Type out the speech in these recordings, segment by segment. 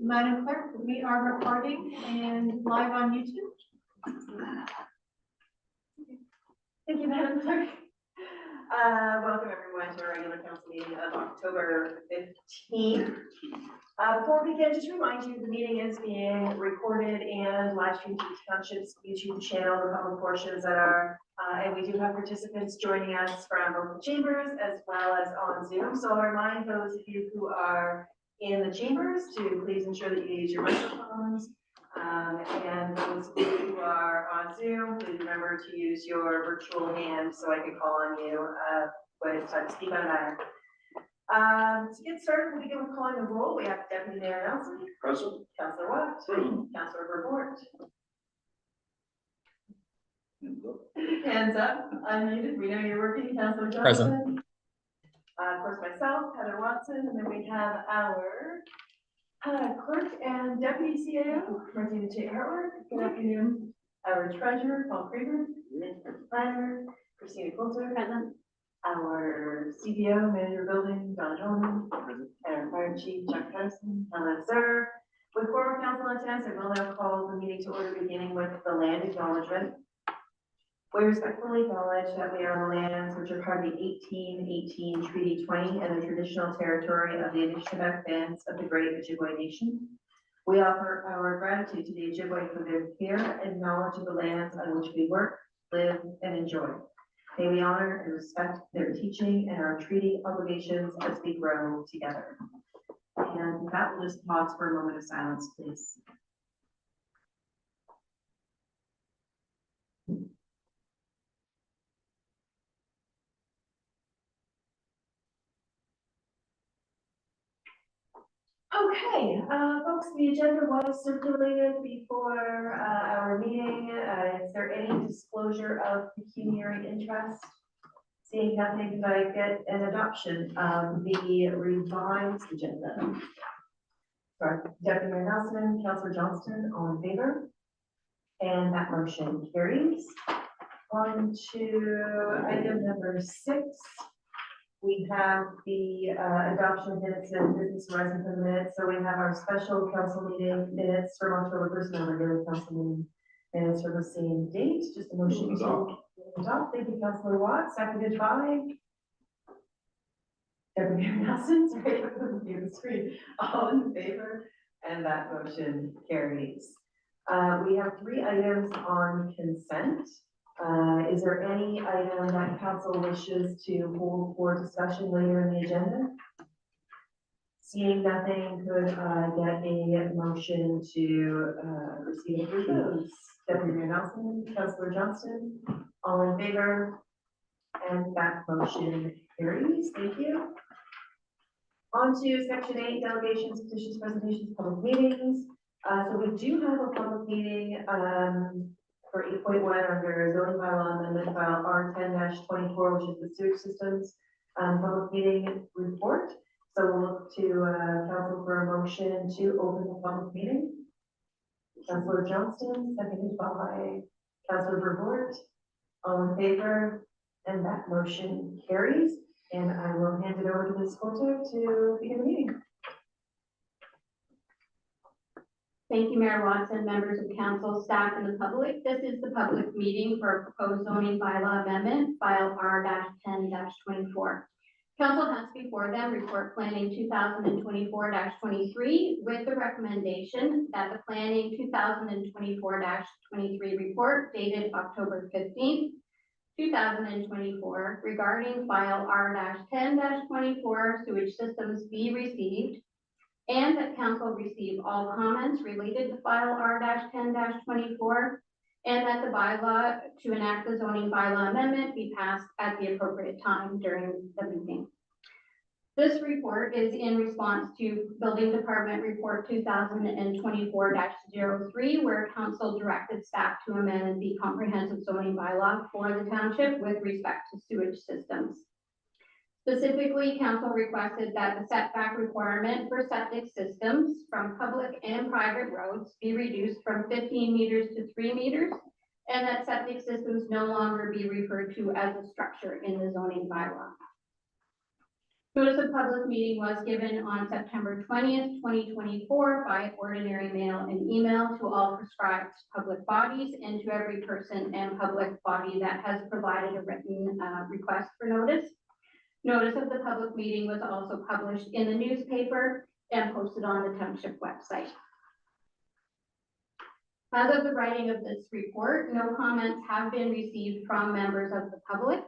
Madam Clerk, we are recording and live on YouTube. Thank you, Madam Clerk. Welcome everyone to our regular council meeting of October 15th. Before we begin, just to remind you, the meeting is being recorded and live streamed to the Township's YouTube channel, the public portions that are, and we do have participants joining us from local chambers as well as on Zoom. So I'll remind those of you who are in the chambers to please ensure that you use your microphones. And those of you who are on Zoom, please remember to use your virtual hand so I can call on you when it's time to speak on a matter. To get started, we'll begin with calling the roll. We have Deputy Mayor Nelson. Present. Councillor Watt. Councillor Vervoort. Hands up, unmuted. We know you're working. Councillor Johnson. Present. Of course, myself, Heather Watson, and then we have our clerk and deputy CAO, Martina J. Hartward. Good afternoon. Our treasurer, Paul Krieger. Planner, Christina Coulter. Our CDO, manager building, Don Holman. And our fire chief, Chuck Patterson. Hello, sir. With former council attendance, I will now call the meeting to order, beginning with the land acknowledgement. We respectfully acknowledge that we are on the lands which are part of the 1818 Treaty 20 and the traditional territory of the Anishinaabe bands of the Great Ojibwe Nation. We offer our gratitude to the Ojibwe for their care and knowledge of the lands on which we work, live, and enjoy. May we honor and respect their teaching and our treaty obligations as we grow together. And with that, we'll just pause for a moment of silence, please. Okay, folks, the agenda was circulated before our meeting. Is there any disclosure of pecuniary interest? Seeing nothing, could I get an adoption of the revised agenda? Sorry, Deputy Mayor Nelson, Councillor Johnston, all in favor? And that motion carries. On to item number 6. We have the adoption of minutes and business horizon for the minutes. So we have our special council meeting minutes from October 1st and our regular council meeting minutes for the same date. Just a motion to adopt. Thank you, Councillor Watt. Seconded by Deputy Mayor Nelson. Sorry, I'm on the screen. All in favor, and that motion carries. We have 3 items on consent. Is there any item that council wishes to hold for discussion later in the agenda? Seeing nothing, could I get a motion to receive and approve those? Deputy Mayor Nelson, Councillor Johnston, all in favor? And that motion carries. Thank you. On to section 8, delegations, petitions, presentations, public meetings. So we do have a public meeting for 8.1 under zoning bylaw amendment file R10-24, which is the sewage systems public meeting report. So we'll look to council for a motion to open the public meeting. Councillor Johnston, seconded by Councillor Vervoort. All in favor, and that motion carries. And I will hand it over to Ms. Coulter to begin the meeting. Thank you, Mayor Watson, members of council, staff, and the public. This is the public meeting for proposed zoning bylaw amendment, file R-10-24. Council has before them report planning 2024-23 with the recommendation that the planning 2024-23 report dated October 15th, 2024 regarding file R-10-24 sewage systems be received, and that council receive all comments related to file R-10-24, and that the bylaw to enact the zoning bylaw amendment be passed at the appropriate time during the meeting. This report is in response to Building Department Report 2024-03, where council directed staff to amend the comprehensive zoning bylaw for the township with respect to sewage systems. Specifically, council requested that the setback requirement for septic systems from public and private roads be reduced from 15 meters to 3 meters, and that septic systems no longer be referred to as a structure in the zoning bylaw. Notice of public meeting was given on September 20th, 2024 by ordinary mail and email to all prescribed public bodies and to every person and public body that has provided a written request for notice. Notice of the public meeting was also published in the newspaper and posted on the township website. As of the writing of this report, no comments have been received from members of the public.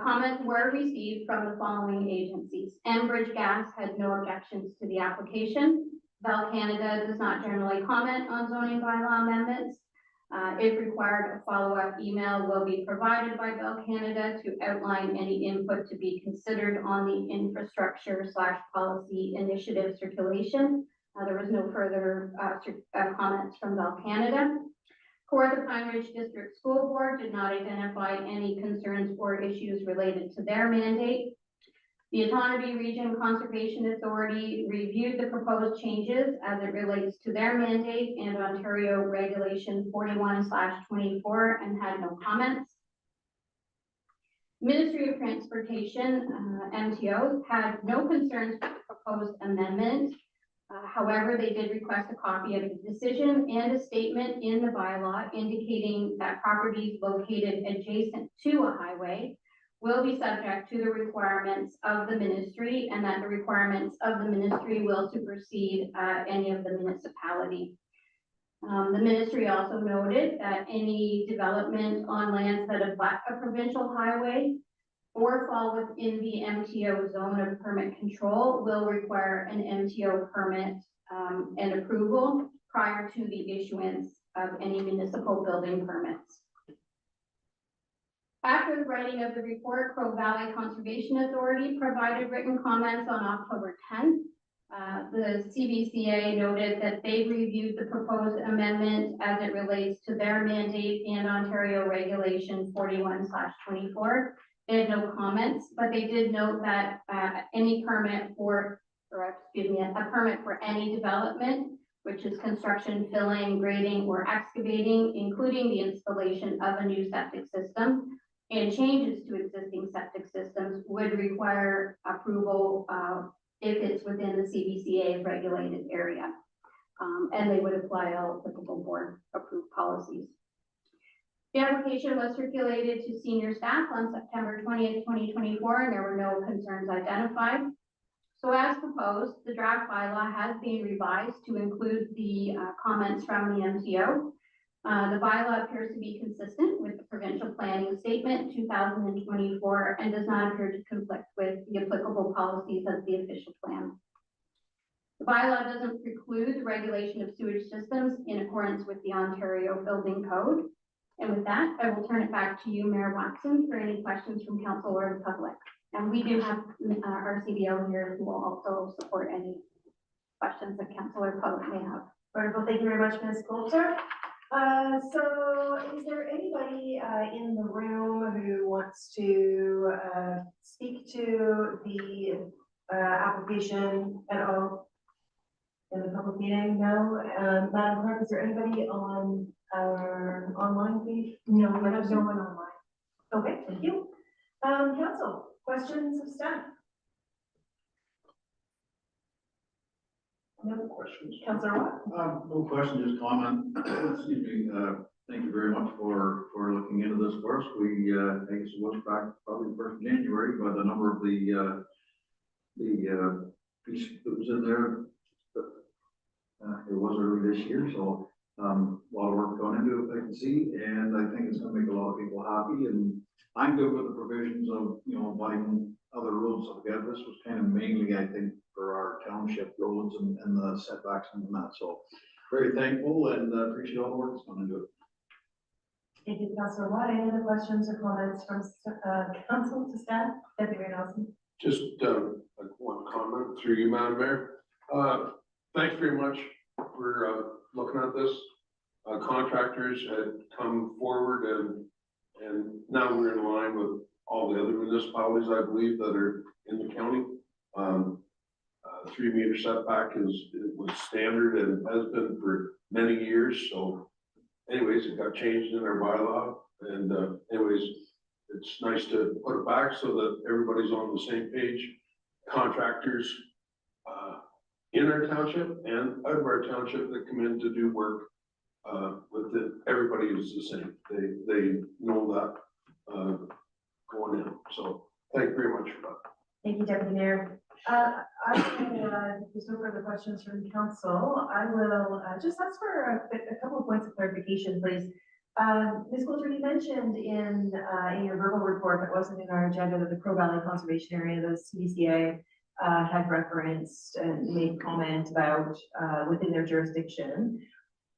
Comments were received from the following agencies. Enbridge Gas had no objections to the application. Bell Canada does not generally comment on zoning bylaw amendments. If required, a follow-up email will be provided by Bell Canada to outline any input to be considered on the infrastructure/policy initiative circulation. There was no further comments from Bell Canada. The Pine Ridge District School Board did not identify any concerns or issues related to their mandate. The Autonomy Region Conservation Authority reviewed the proposed changes as it relates to their mandate and Ontario Regulation 41/24 and had no comments. Ministry of Transportation, MTO, had no concerns with the proposed amendment. However, they did request a copy of the decision and a statement in the bylaw indicating that properties located adjacent to a highway will be subject to the requirements of the ministry and that the requirements of the ministry will supersede any of the municipality. The ministry also noted that any development on lands that abut a provincial highway or fall within the MTO zone of permit control will require an MTO permit and approval prior to the issuance of any municipal building permits. After the writing of the report, Crow Valley Conservation Authority provided written comments on October 10th. The CBCA noted that they reviewed the proposed amendment as it relates to their mandate and Ontario Regulation 41/24. They had no comments, but they did note that a permit for any development, which is construction, filling, grading, or excavating, including the installation of a new septic system and changes to existing septic systems, would require approval if it's within the CBCA regulated area. And they would apply all applicable board approved policies. The application was circulated to senior staff on September 20th, 2024, and there were no concerns identified. So as proposed, the draft bylaw has been revised to include the comments from the MTO. The bylaw appears to be consistent with the provincial planning statement 2024 and does not appear to conflict with the applicable policies of the official plan. The bylaw doesn't preclude the regulation of sewage systems in accordance with the Ontario Building Code. And with that, I will turn it back to you, Mayor Watson, for any questions from council or the public. And we do have our CBO here who will also support any questions that council or public may have. Wonderful, thank you very much, Ms. Coulter. So is there anybody in the room who wants to speak to the application at all in the public meeting? No? Madam Clerk, is there anybody on our online page? No, we have no one online. Okay, thank you. Council, questions of staff? No questions. Councilor Watt? No question, just comment. Excuse me. Thank you very much for looking into this for us. We, I guess it was back probably the 1st of January, by the number of the piece that was in there. It was early this year, so a lot of work going into it, I can see, and I think it's gonna make a lot of people happy, and I'm good with the provisions of, inviting other roads. So again, this was kind of mainly, I think, for our township roads and the setbacks and that. So very thankful and appreciate all the work that's gone into it. Thank you, Councilor Watt. Any other questions or comments from council to staff? Deputy Mayor Nelson? Just one comment through you, Madam Mayor. Thanks very much for looking at this. Contractors had come forward and now we're in line with all the other municipalities, I believe, that are in the county. 3 meter setback was standard and has been for many years. So anyways, it got changed in our bylaw, and anyways, it's nice to put it back so that everybody's on the same page. contractors in our township and out of our township that come in to do work. But that everybody is the same. They know that going in. So thank you very much for that. Thank you, Deputy Mayor. There's no further questions from council. I will just ask for a couple of points of clarification, please. Ms. Coulter, you mentioned in your verbal report that wasn't in our agenda that the Crow Valley Conservation Area, the CDCA, had referenced and made comment about within their jurisdiction.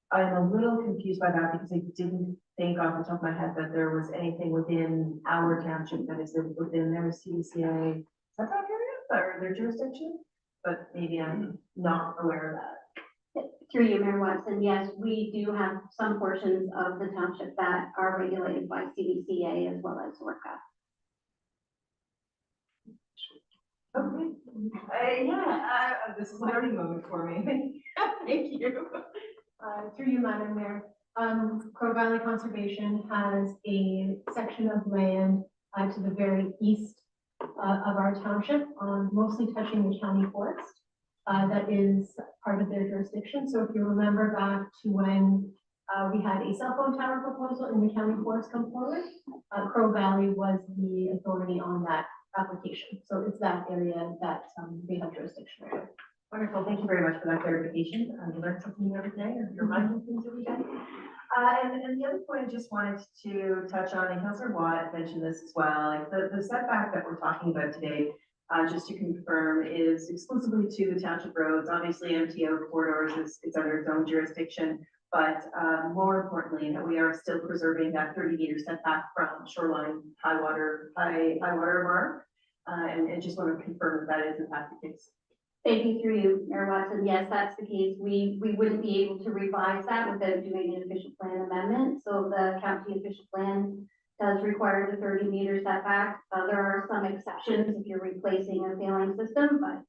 I'm a little confused by that because I didn't think off the top of my head that there was anything within our township that is within their CDCA setback area or their jurisdiction, but maybe I'm not aware of that. Through you, Mayor Watson, yes, we do have some portions of the township that are regulated by CDCA as well as ORCA. Okay. This is a learning moment for me. Thank you. Through you, Madam Mayor, Crow Valley Conservation has a section of land to the very east of our township, mostly touching the county forest. That is part of their jurisdiction. So if you remember back to when we had a cell phone tower proposal in the county forest come forward, Crow Valley was the authority on that application. So it's that area that they have jurisdiction over. Wonderful. Thank you very much for that clarification. You learn something new every day, or you're reminded things every day. And the other point I just wanted to touch on, and Councillor Watt mentioned this as well, like the setback that we're talking about today, just to confirm, is exclusively to the township roads. Obviously, MTO corridors is under its own jurisdiction, but more importantly, that we are still preserving that 30-meter setback from shoreline high water mark. And just want to confirm that is in fact the case. Thank you, through you, Mayor Watson. Yes, that's the case. We wouldn't be able to revise that without doing an official plan amendment. So the county official plan does require the 30-meter setback. There are some exceptions if you're replacing a failing system, but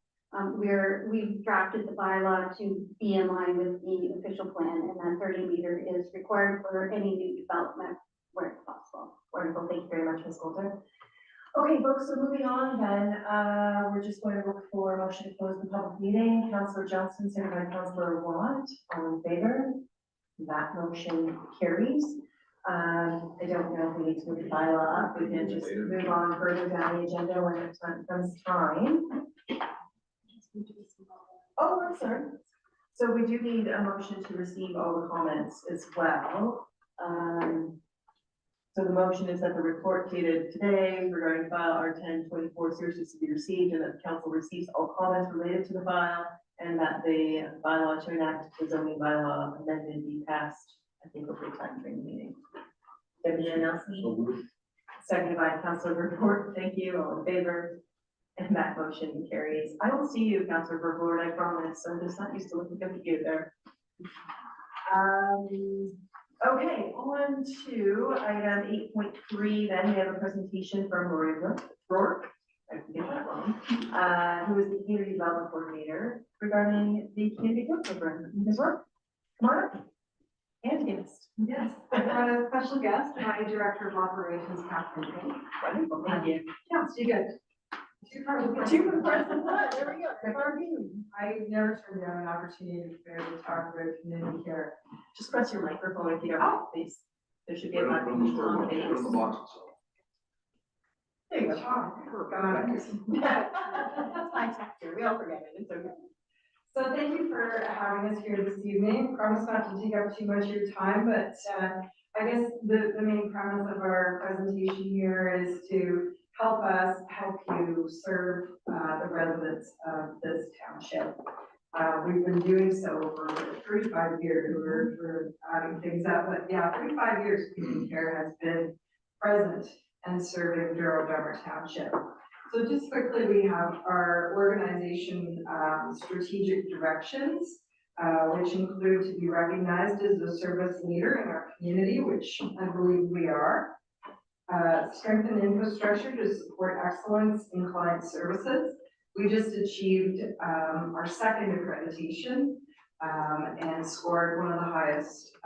we've drafted the bylaw to be in line with the official plan, and that 30-meter is required for any new development where it's possible. Wonderful. Thank you very much, Ms. Coulter. Okay, folks, so moving on then, we're just going to look for a motion to close the public meeting. Councillor Johnson, seconded by Councillor Watt, all in favor? That motion carries. I don't know if we need to move the bylaw up. We can just move on further down the agenda when it comes time. Oh, I'm sorry. So we do need a motion to receive all the comments as well. So the motion is that the report dated today regarding file R1024 seriously to be received, and that the council receives all comments related to the file, and that the bylaw to enact the zoning bylaw amendment be passed at the appropriate time during the meeting. Deputy Nelson, seconded by Councillor Vervoort. Thank you. All in favor? And that motion carries. I will see you, Councillor Vervoort, I promise. I'm just not used to looking at you there. Okay, on to item 8.3, then we have a presentation from Lori Rourke, I can get that wrong, who is the Community Development Coordinator regarding the Community Growth Program. Ms. Rourke, come on up. And guest. Yes, I've got a special guest, my Director of Operations, Catherine King. Wonderful, thank you. Yeah, so you get two parts of the Two parts of that, there we go. I never turned down an opportunity to be able to talk about community care. Just press your microphone if you don't, please. There should be a microphone on the Put it in the box itself. There you go. Oh, That's my texture, we all forget it, it's okay. So thank you for having us here this evening. Promise not to take up too much of your time, but I guess the main premise of our presentation here is to help us help you serve the residents of this township. We've been doing so for 35 years. We're adding things up, but yeah, 35 years community care has been present and serving Douro-Dummer Township. So just quickly, we have our organization strategic directions, which include to be recognized as a service leader in our community, which I believe we are. Strengthen infrastructure to support excellence in client services. We just achieved our second accreditation and scored one of the highest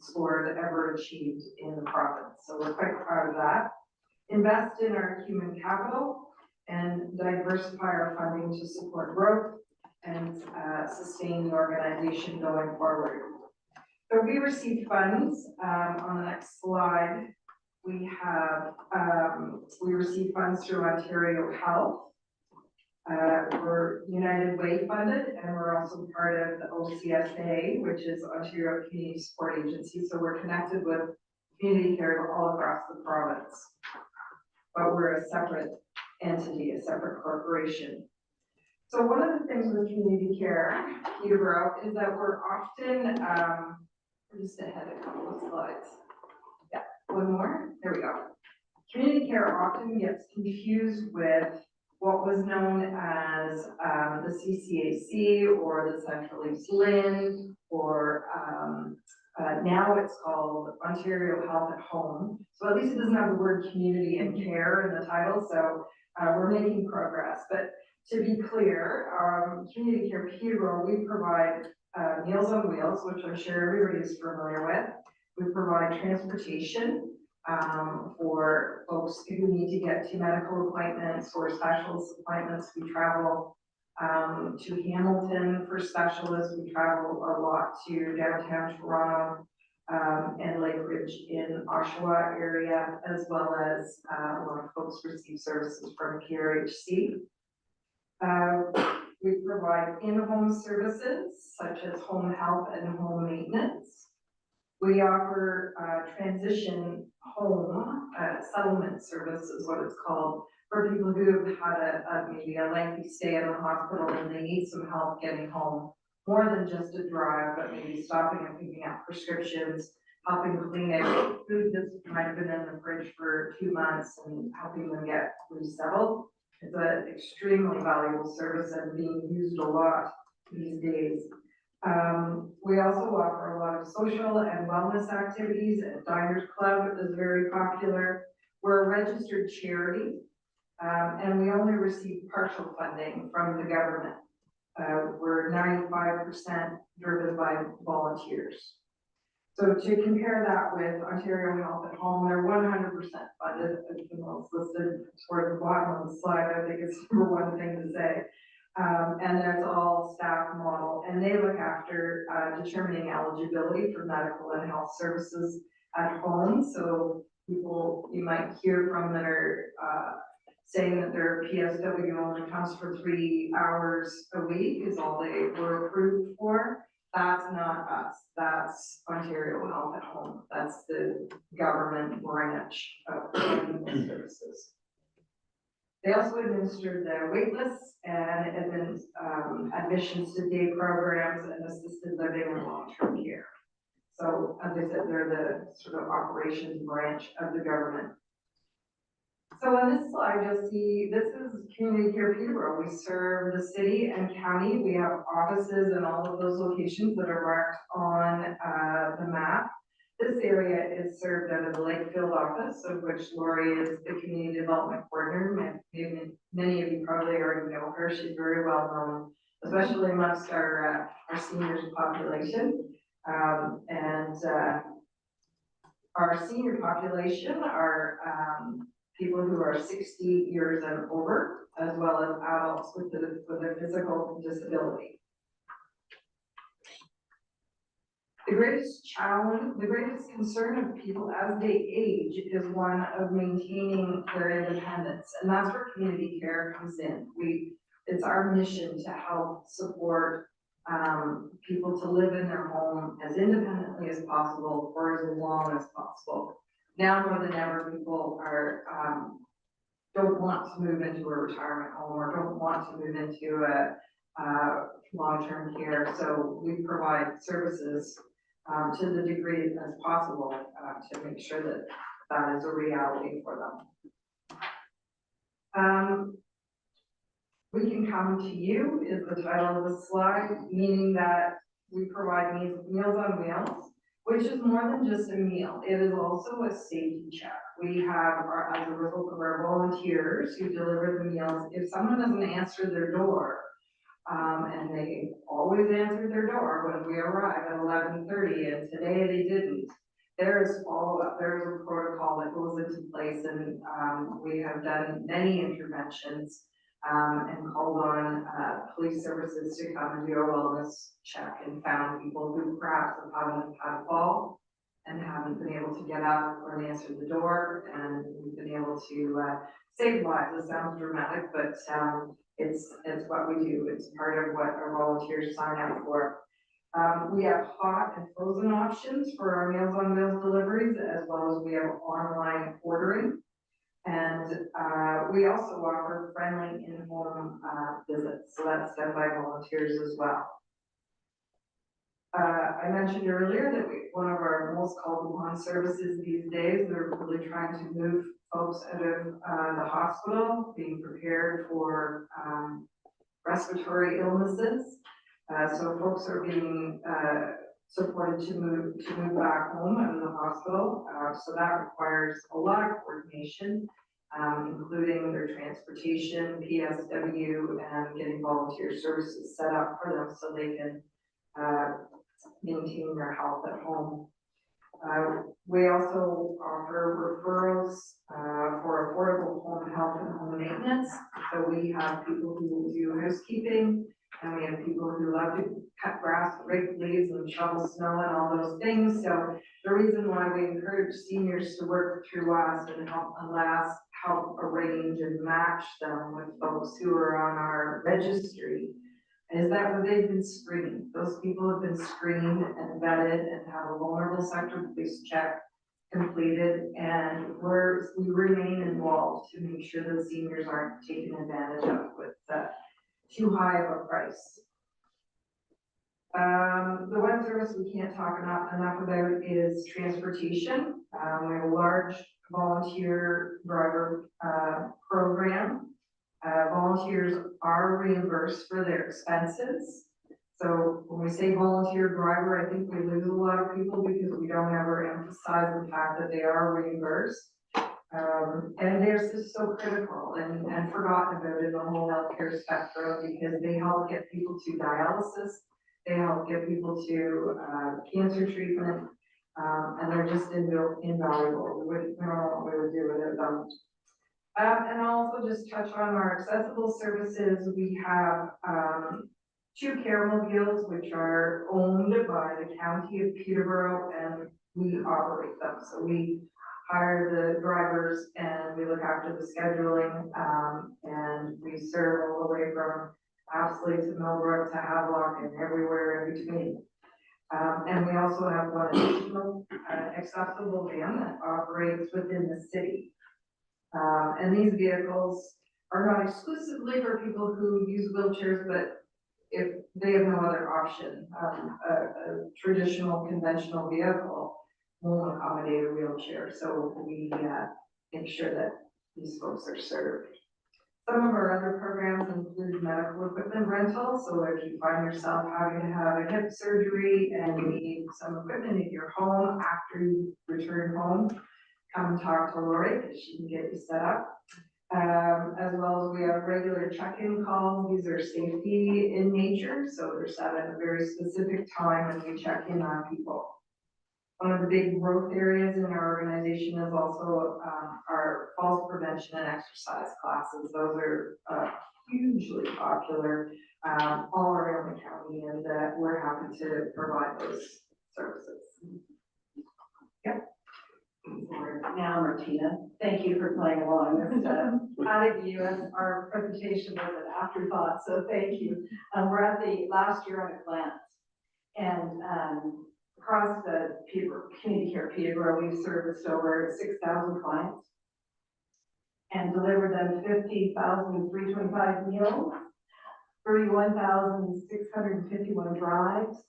scores ever achieved in the province. So we're quite proud of that. Invest in our human capital. and diversify our funding to support growth and sustain the organization going forward. So we received funds, on the next slide, we have, we received funds through Ontario Health. We're United Way funded, and we're also part of the OCSA, which is Ontario Community Support Agency, so we're connected with community care all across the province. But we're a separate entity, a separate corporation. So one of the things with community care, Peterborough, is that we're often, we're just ahead a couple of slides. Yeah, one more, there we go. Community care often gets confused with what was known as the CCAC or the Central East LHIN, or now it's called Ontario Health at Home. So at least it doesn't have the word community and care in the title, so we're making progress. But to be clear, Community Care Peterborough, we provide Meals on Wheels, which I'm sure everybody is familiar with. We provide transportation for folks who need to get to medical appointments or specialist appointments. We travel to Hamilton for specialists. We travel a lot to downtown Toronto and Lakeridge in Oshawa area, as well as a lot of folks receive services from PRHC. We provide in-home services such as home health and home maintenance. We offer transition home settlement service is what it's called, for people who have had maybe a lengthy stay in the hospital and they need some help getting home, more than just a drive, but maybe stopping and picking up prescriptions, helping clean out food that might have been in the fridge for 2 months and helping them get resettled. It's an extremely valuable service and being used a lot these days. We also offer a lot of social and wellness activities. Diners Club is very popular. We're a registered charity, and we only receive partial funding from the government. We're 95% driven by volunteers. So to compare that with Ontario Health at Home, they're 100% funded. It's listed toward the bottom of the slide. I think it's the number one thing to say. And that's all staff model, and they look after determining eligibility for medical and health services at home. So people you might hear from that are saying that their PSW only comes for 3 hours a week is all they were approved for. That's not us. That's Ontario Health at Home. That's the government branch of providing those services. They also administer the wait lists and admissions to day programs and assisted living and long-term care. So as I said, they're the sort of operations branch of the government. So on this slide, you'll see this is Community Care Peterborough. We serve the city and county. We have offices in all of those locations that are marked on the map. This area is served out of the Lakefield office, of which Lori is the community development coordinator. Many of you probably already know her. She's very well known, especially amongst our seniors population. Our senior population are people who are 60 years and over, as well as adults with a physical disability. The greatest challenge, the greatest concern of people as they age is one of maintaining their independence. And that's where community care comes in. It's our mission to help support people to live in their home as independently as possible for as long as possible. Now more than ever, people are don't want to move into a retirement home or don't want to move into a long-term care. So we provide services to the degree as possible to make sure that that is a reality for them. We can come to you is the title of the slide, meaning that we provide Meals on Wheels, which is more than just a meal. It is also a safety check. We have, as a result of our volunteers who deliver the meals, if someone doesn't answer their door, and they always answer their door when we arrive at 11:30, and today they didn't, there is follow-up, there is a protocol that goes into place, and, we have done many interventions, and called on, police services to come and do a wellness check, and found people who perhaps have had a fall and haven't been able to get up or answer the door, and we've been able to, save lives. It sounds dramatic, but, it's what we do. It's part of what our volunteers sign up for. We have hot and frozen options for our Meals on Wheels deliveries, as well as we have online ordering. And we also offer friendly in-home visits, so that's done by volunteers as well. I mentioned earlier that one of our most called upon services these days, they're really trying to move folks out of the hospital, being prepared for respiratory illnesses. So folks are being supported to move back home out of the hospital. So that requires a lot of coordination, including their transportation, PSW, and getting volunteer services set up for them so they can maintain their health at home. We also offer referrals for affordable home health and home maintenance. So we have people who do housekeeping, and we have people who love to cut grass, rake leaves, and shovel snow, and all those things. So the reason why we encourage seniors to work through us and help arrange and match them with folks who are on our registry is that they've been screened. Those people have been screened and vetted and have a vulnerable sector police check completed, and we remain involved to make sure the seniors aren't taken advantage of with too high of a price. The one service we can't talk enough about is transportation. We have a large volunteer driver program. Volunteers are reimbursed for their expenses. So when we say volunteer driver, I think we lose a lot of people because we don't ever emphasize the fact that they are reimbursed. And they're just so critical and forgotten about in the whole healthcare spectrum, because they help get people to dialysis, they help get people to cancer treatment, and they're just invaluable. We don't know what we would do without them. And I'll also just touch on our accessible services. We have 2 care mobiles, which are owned by the county of Peterborough, and we operate them. So we hire the drivers and we look after the scheduling, and we serve all the way from Apsley to Millbrook to Havelock and everywhere in between. And we also have one additional accessible van that operates within the city. And these vehicles are not exclusively for people who use wheelchairs, but if they have no other option, a traditional conventional vehicle won't accommodate a wheelchair. So we make sure that these folks are served. Some of our other programs include medical equipment rental. So if you find yourself having to have a hip surgery and you need some equipment in your home after you return home, come talk to Lori because she can get you set up. As well as we have regular check-in calls. These are safety in nature, so they're set at a very specific time and we check in on people. One of the big growth areas in our organization is also our falls prevention and exercise classes. Those are hugely popular all around the county, and we're happy to provide those services. Yep. Now, Martina, thank you for playing along. Out of the US, our presentation was an afterthought, so thank you. We're at the last year at a glance, and across the community care Peterborough, we've serviced over 6,000 clients and delivered them 50,325 meals, 31,651 drives,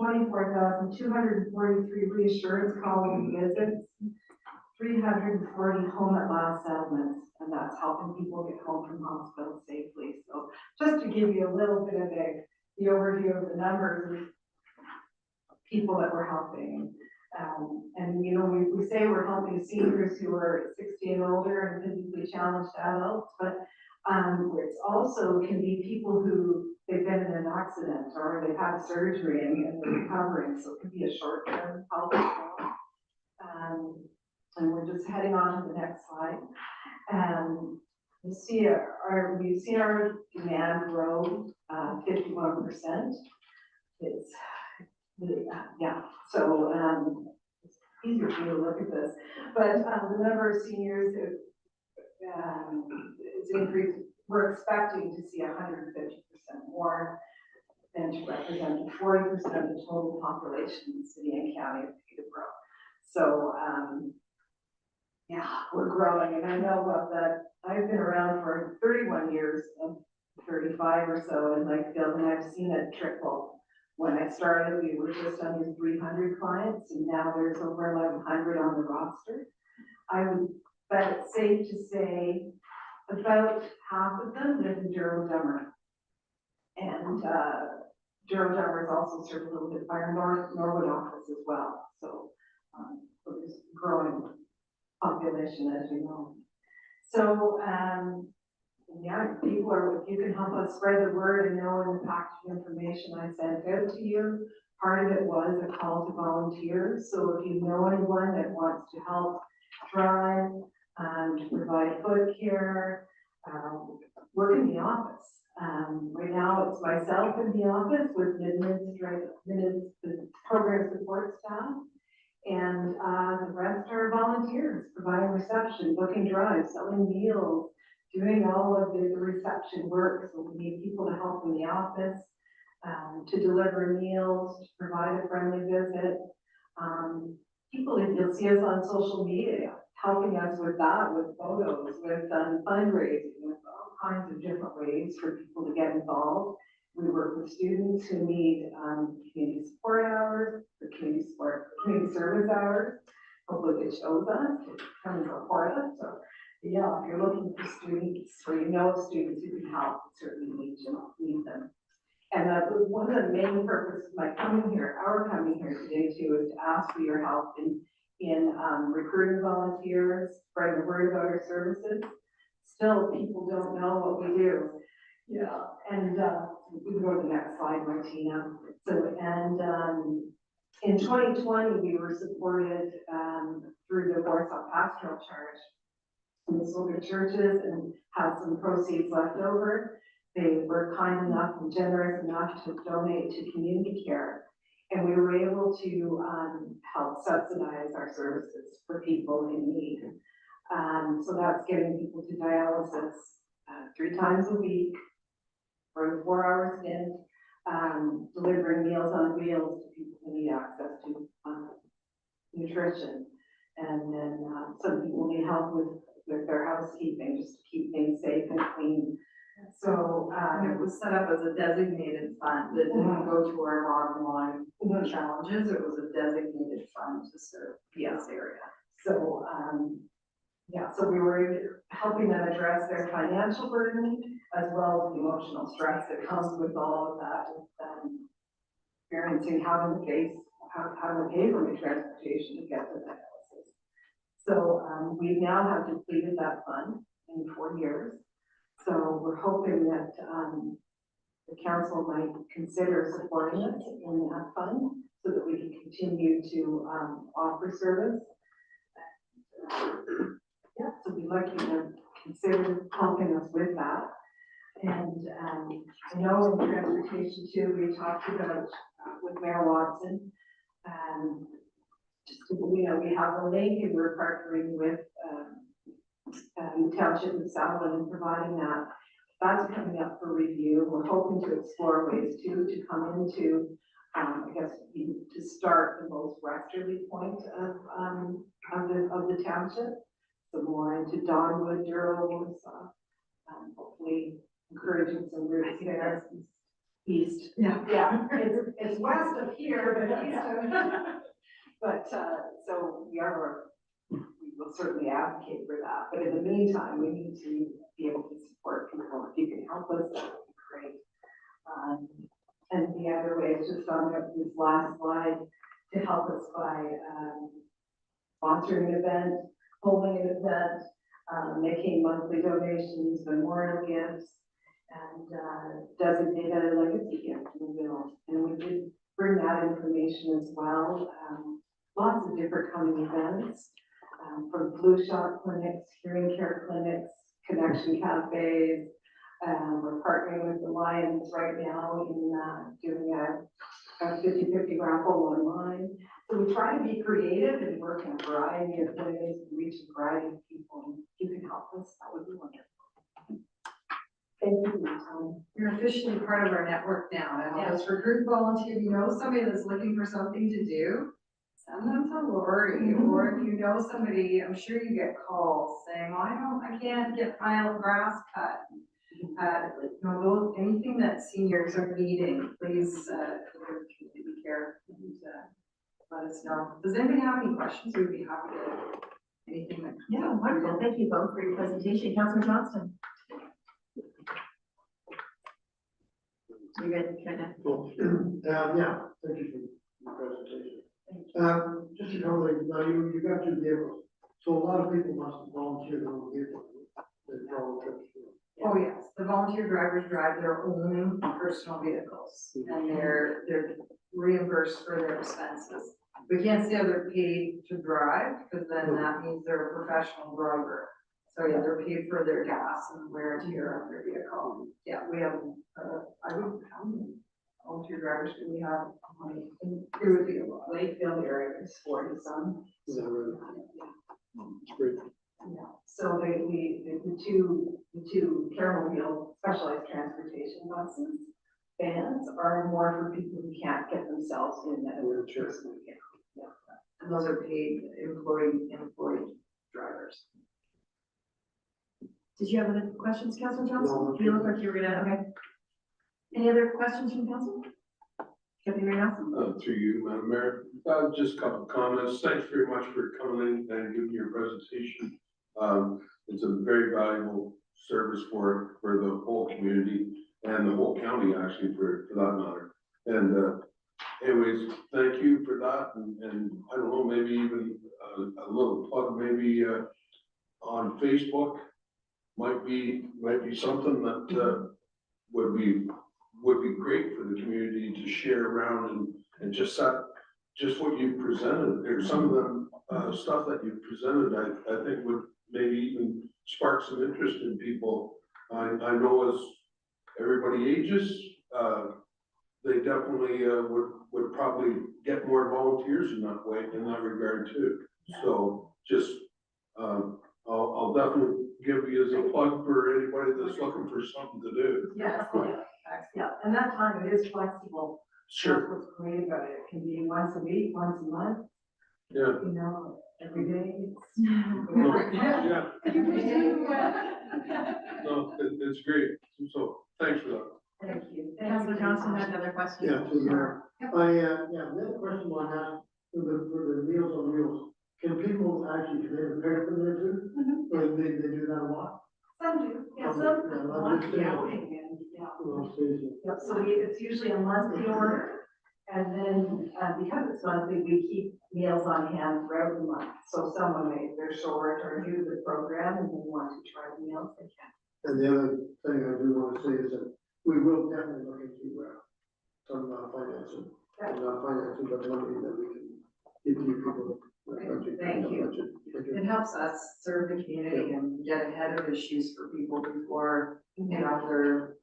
24,243 reassurance calls and visits, 340 home at last settlements, and that's helping people get home from hospital safely. So just to give you a little bit of the overview of the numbers of people that we're helping. And you know, we say we're helping seniors who are 60 and older and physically challenged adults, but it's also can be people who they've been in an accident or they've had surgery and they're recovering, so it can be a short-term help as well. and we're just heading on to the next slide. And we've seen our demand grow 51%. It's, yeah, so it's easier for you to look at this. But the number of seniors it's increased. We're expecting to see 150% more than to represent 40% of the total population in the city and county of Peterborough. So, yeah, we're growing, and I know about that. I've been around for 31 years, 35 or so in Lakefield, and I've seen it triple. When I started, we were just under 300 clients, and now there's over 1,100 on the roster. I would bet it's safe to say about half of them live in Douro-Dummer. And Douro-Dummer is also served a little bit by our Norwood office as well. So, so there's a growing population, as you know. So, yeah, people are, if you can help us spread the word, and know in the package of information I sent out to you, part of it was a call to volunteers. So if you know anyone that wants to help drive, to provide foot care, work in the office. Right now it's myself in the office with the program support staff, and the rest are volunteers providing reception, booking drives, selling meals, doing all of the reception work. So we need people to help in the office, to deliver meals, to provide a friendly visit. People that you'll see us on social media helping us with that, with photos, with fundraising, with all kinds of different ways for people to get involved. We work with students who need community support hours, or community service hours. Hopefully it shows us, to come and report us. So yeah, if you're looking for students, or you know of students who can help, certainly need them. And one of the main purposes of my coming here, our coming here today too, is to ask for your help in recruiting volunteers, spreading the word about our services. Still, people don't know what we do. Yeah, and we can go to the next slide, Martina. So, and in 2020, we were supported through the Warsaw Pastoral Charge in the Soldier churches and had some proceeds left over. They were kind enough and generous enough to donate to community care. And we were able to help subsidize our services for people in need. So that's getting people to dialysis 3 times a week for 4 hours in, delivering meals on wheels to people who need access to nutrition. And then some people need help with their housekeeping, just to keep things safe and clean. So It was set up as a designated fund. It didn't go to our bottom line challenges. It was a designated fund to serve this area. So, yeah, so we were helping them address their financial burden as well as the emotional stress that comes with all of that, experiencing having to pay for my transportation to get to dialysis. So we now have depleted that fund in 4 years. So we're hoping that the council might consider supporting us in that fund so that we can continue to offer service. Yeah, so we'd like you to consider helping us with that. And I know in transportation too, we talked about with Mayor Watson, just, you know, we have a link and we're partnering with the Township of Southland and providing that. That's coming up for review. We're hoping to explore ways to come into, I guess, to start the most westerly point of the township. So more into Donwood, Douro, hopefully encouraging some routes there. East. Yeah, it's west of here, but east of. But so we will certainly advocate for that. But in the meantime, we need to be able to support people. If you can help us, that would be great. And the other way is just on this last slide to help us by sponsoring an event, holding an event, making monthly donations, memorial gifts, and designated a legacy gift in the will. And we did bring that information as well. lots of different coming events, from flu shot clinics, hearing care clinics, connection cafes. We're partnering with the Lions right now in doing a 50-50 raffle online. So we try to be creative and work in a variety of ways and reach a variety of people. If you can help us, that would be wonderful. Thank you for your time. You're officially part of our network now, and I'll just recruit volunteer, if you know somebody that's looking for something to do, send them to Lori, or if you know somebody, I'm sure you get calls saying, well, I can't get my grass cut. Anything that seniors are needing, please, community care, and, let us know. Does anybody have any questions? We'd be happy to, anything that. Yeah, wonderful. Thank you both for your presentation. Councilor Johnston. You good, Kenneth? Cool. Yeah, thank you for your presentation. Just to cover, now you got your vehicles, so a lot of people must volunteer their own vehicles. They draw trips. Oh, yes, the volunteer drivers drive their own personal vehicles, and they're reimbursed for their expenses. We can't say they're paid to drive, because then that means they're a professional driver. So yeah, they're paid for their gas and wear and tear on their vehicle. Yeah, we have, I don't know how many volunteer drivers do we have? It would be a lot. Wakefield area is 40 some. Is that right? It's great. Yeah, so the two Caramel specialized transportation buses, vans are more for people who can't get themselves in that Wheelchair. Yeah. And those are paid employee drivers. Did you have any questions, Councilor Johnson? No. You look like you were gonna, okay. Any other questions from council? Deputy Mayor Nelson? Through you, Madam Mayor, just a couple of comments. Thanks very much for coming in and giving your presentation. It's a very valuable service for the whole community and the whole county, actually, for that matter. And anyways, thank you for that. And I don't know, maybe even a little plug, maybe on Facebook might be something that would be great for the community to share around, and just what you presented, or some of the stuff that you presented, I think would maybe even spark some interest in people. I know as everybody ages, they definitely would probably get more volunteers in that way, in that regard too. So just, I'll definitely give you as a plug for anybody that's looking for something to do. Yeah, yeah, and that time it is flexible. Sure. That's what's great about it. It can be once a week, once a month, Yeah. you know, every day. No, yeah. Every day. No, it's great. So thanks for that. Thank you. Councilor Johnson had another question. Yeah, to the mayor. The other question on that, for the Meals on Wheels, can people actually come in and pick them there too? Or they do that a lot? Some do, yeah, some Yeah, want I'm the just outing and, yeah. Well, seriously. Yep, so it's usually a monthly order, and then, because it's monthly, we keep meals on hand throughout the month. So someone may, if they're short or new to the program and they want to try the meals, they can. And the other thing I do want to say is that we will definitely look into some financing, and not financing, but money that we can give you people. Thank you. It helps us serve the community and get ahead of issues for people before, you know, their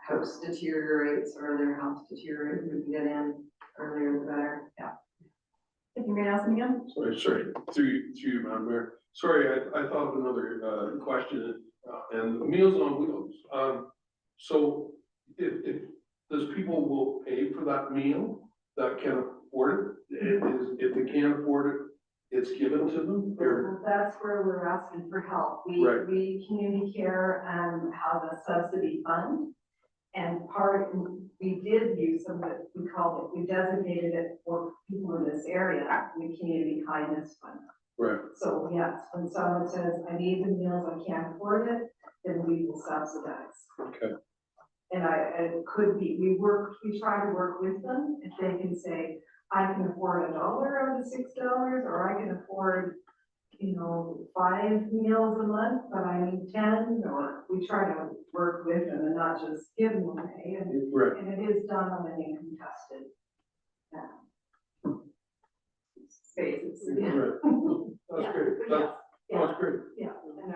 house deteriorates or their house deteriorates. We can get in earlier the better. Yeah. Deputy Mayor Nelson again? Sorry, through you, Madam Mayor. Sorry, I thought of another question, and Meals on Wheels. So if those people will pay for that meal that can afford it, if they can't afford it, it's given to them, or? Well, that's where we're asking for help. Right. We community care, has a subsidy fund. And we did use some, but we designated it for people in this area, the Community Kindness Fund. Right. So yes, when someone says, I need the meals, I can't afford it, then we will subsidize. Okay. And it could be, we try to work with them, if they can say, I can afford $1 out of the $6, or I can afford, 5 meals a month, but I need 10, or we try to work with them and not just give them away, Right. and it is done on an income tested. That's great. That's great. Yeah, and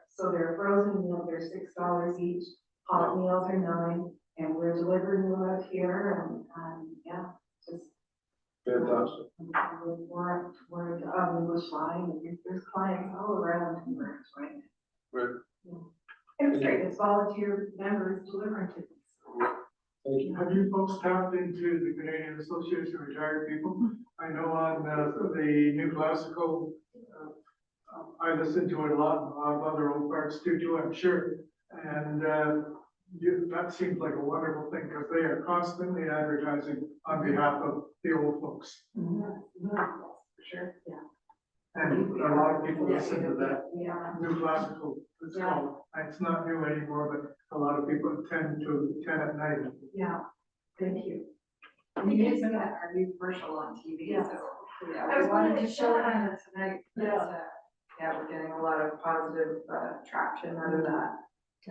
so they're frozen meals, they're $6 each, hot meals are $9, and we're delivering them out here, and, yeah, just. Fantastic. We're of English line, and there's clients all around Converge, right? Right. And it's great, it's volunteer members delivering to them. Thank you. Have you folks tapped into the Canadian Association of Retired People? I know on the New Classical, I listen to it a lot, and a lot of other old parts do too, I'm sure. And that seems like a wonderful thing, because they are constantly advertising on behalf of the old folks. For sure, yeah. And a lot of people listen to that. Yeah. New Classical, it's called. It's not new anymore, but a lot of people tend to attend at night. Yeah, thank you. We used that, our new commercial on TV, Yeah. so, yeah, I we was wanted wondering to show if, that tonight, but, yeah. yeah, we're getting a lot of positive, traction out of that.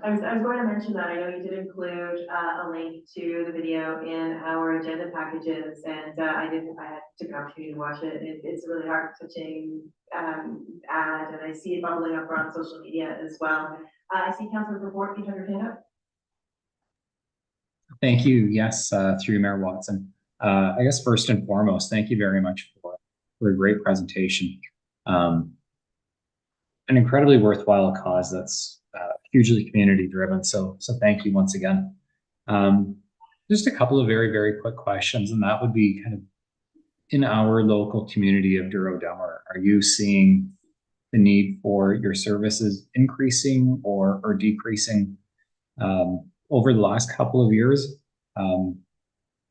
I was going to mention that, I know you did include, a link to the video in our agenda packages, and, I had took an opportunity to watch it, it's a really heart touching, ad, and I see it bubbling up around social media as well. I see Councilor Report, you turn your hand up. Thank you. Yes, through Mayor Watson. I guess first and foremost, thank you very much for a great presentation. An incredibly worthwhile cause that's hugely community driven. So thank you once again. Just a couple of very, very quick questions, and that would be kind of in our local community of Douro-Dummer, are you seeing the need for your services increasing or decreasing over the last couple of years?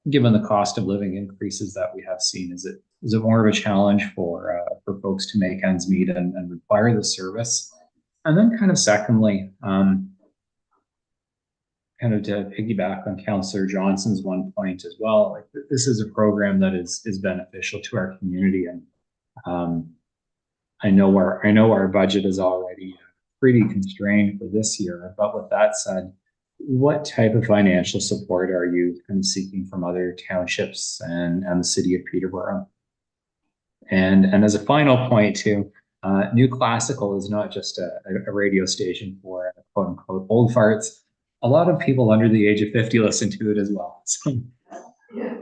Given the cost of living increases that we have seen, is it more of a challenge for folks to make ends meet and require the service? And then kind of secondly, kind of to piggyback on Councillor Johnson's one point as well, like this is a program that is beneficial to our community, and I know our budget is already pretty constrained for this year. But with that said, what type of financial support are you kind of seeking from other townships and the city of Peterborough? And as a final point too, New Classical is not just a radio station for quote unquote old farts. A lot of people under the age of 50 listen to it as well. So. Yeah.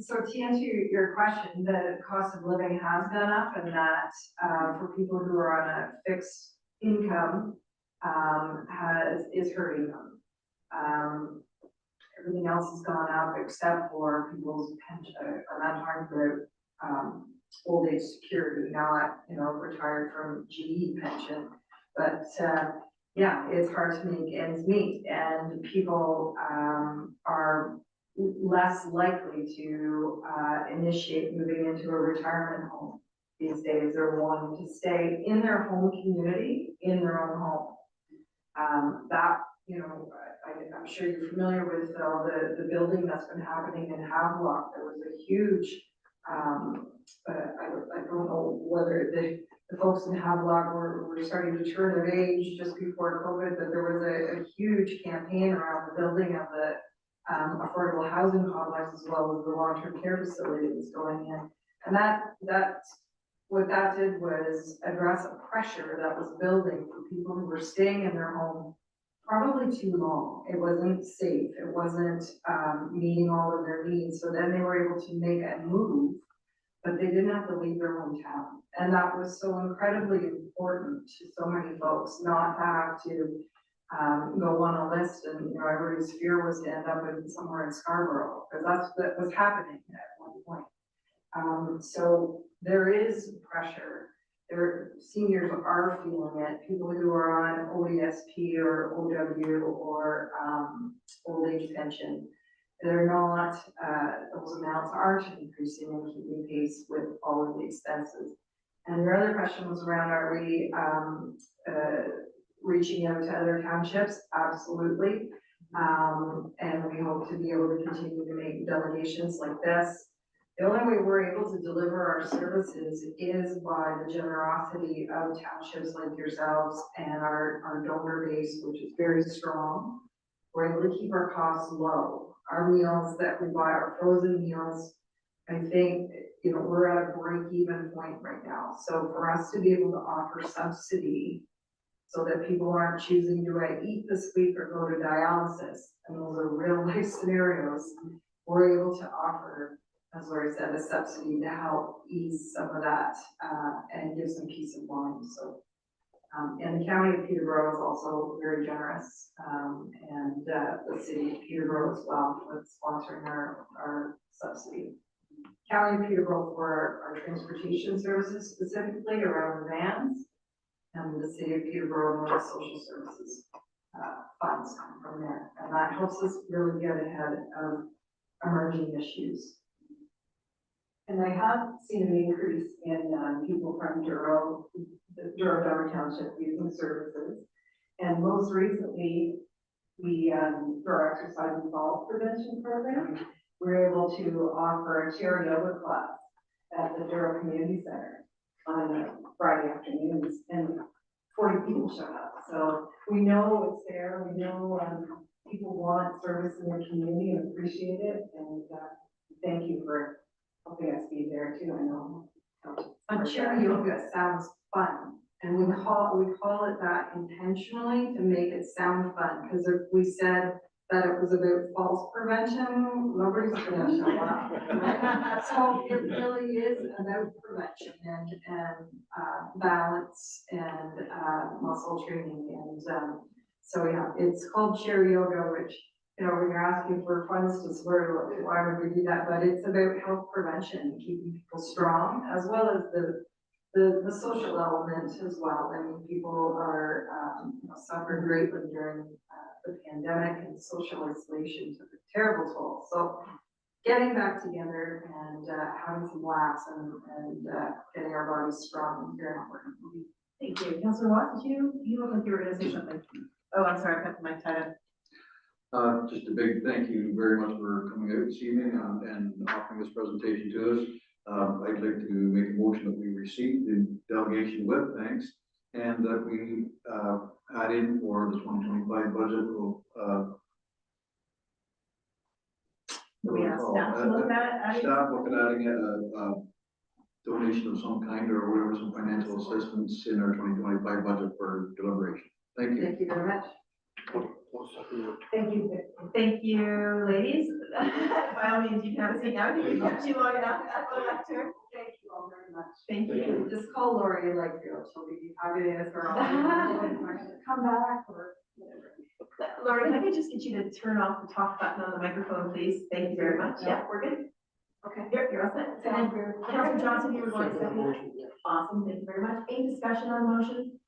So to answer your question, the cost of living has gone up, and that for people who are on a fixed income is hurting them. Everything else has gone up except for people's pension, and I'm talking about old age security, not retired from GE pension, but yeah, it's hard to make ends meet, and people are less likely to initiate moving into a retirement home these days. They're wanting to stay in their home community, in their own home. I'm sure you're familiar with the building that's been happening in Havelock. There was a huge, I don't know whether the folks in Havelock were starting to turn of age just before COVID, but there was a huge campaign around the building of the affordable housing complex, as well as the long-term care facility that was going in. And what that did was address a pressure that was building for people who were staying in their home probably too long. It wasn't safe. It wasn't meeting all of their needs. So then they were able to make a move, but they didn't have to leave their hometown. And that was so incredibly important to so many folks, not to have to go on a list, and everybody's fear was to end up somewhere in Scarborough, because that's what was happening at one point. So there is pressure. Seniors are feeling it. People who are on OESP or OW or old age pension, they're not, those amounts aren't increasing and keeping pace with all of the expenses. And your other question was around, are we reaching out to other townships? Absolutely. And we hope to be able to continue to make delegations like this. The only way we're able to deliver our services is by the generosity of townships like yourselves and our donor base, which is very strong. We're able to keep our costs low. Our meals that we buy, our frozen meals, I think, you know, we're at a break-even point right now. So for us to be able to offer subsidy so that people aren't choosing, do I eat this week or go to dialysis? And those are real life scenarios. We're able to offer, as Lori said, a subsidy to help ease some of that and give some peace of mind. So, and the county of Peterborough is also very generous, and the city of Peterborough as well with sponsoring our subsidy. County of Peterborough for our transportation services, specifically around the vans, and the city of Peterborough and the social services funds come from there. And that helps us really get ahead of emerging issues. And I have seen an increase in people from Douro-Dummer Township using services. And most recently, we, through our exercise and fall prevention program, we're able to offer a chair yoga class at the Douro Community Center on Friday afternoons, and 40 people showed up. So we know it's there. We know people want service in their community and appreciate it. And thank you for helping us be there too. I know. Chair yoga sounds fun, and we call it that intentionally to make it sound fun, because if we said that it was about falls prevention, nobody's gonna show up. So it really is about prevention and balance and muscle training, and so yeah, it's called chair yoga, which, you know, when you're asking for funds to support, why would we do that? But it's about health prevention, keeping people strong, as well as the social element as well. I mean, people are suffered greatly during the pandemic, and social isolation took a terrible toll. So getting back together and having some laughs and getting our bodies strong is very important. Thank you. Councilor Watt, you look like you were gonna say something. Oh, I'm sorry, I cut my title. Just a big thank you very much for coming out this evening and offering this presentation to us. I'd like to make a motion that we receive the delegation with thanks, and that we add in for the 2025 budget. We ask staff to look at it. Staff looking at adding a donation of some kind or whatever, some financial assistance in our 2025 budget for deliberation. Thank you. Thank you very much. Thank you, ladies. By all means, you can have a seat now. We've kept you long enough. Thank you all very much. Thank you. Just call Lori Lakeville, she'll be happy to answer all come back or whatever. Lori, can I just get you to turn off the talk button on the microphone, please? Thank you very much. Yeah, we're good. Okay. Yep, you're all set. And then Councilor Johnson, you were going to say. Awesome, thank you very much. Any discussion on the motion?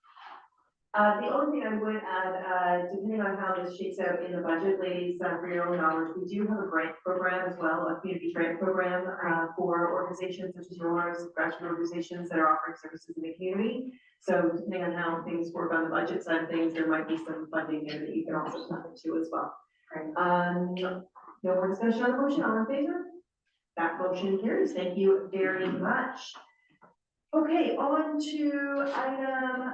The only thing I would add, depending on how this shakes out in the budget, ladies, for your own knowledge, we do have a grant program as well, a community grant program for organizations such as yours, grassroots organizations that are offering services in the community. So depending on how things work on the budget side of things, there might be some funding there that you can also tap into as well. No more discussion on the motion, all in favor? That motion carries. Thank you very much. Okay, on to item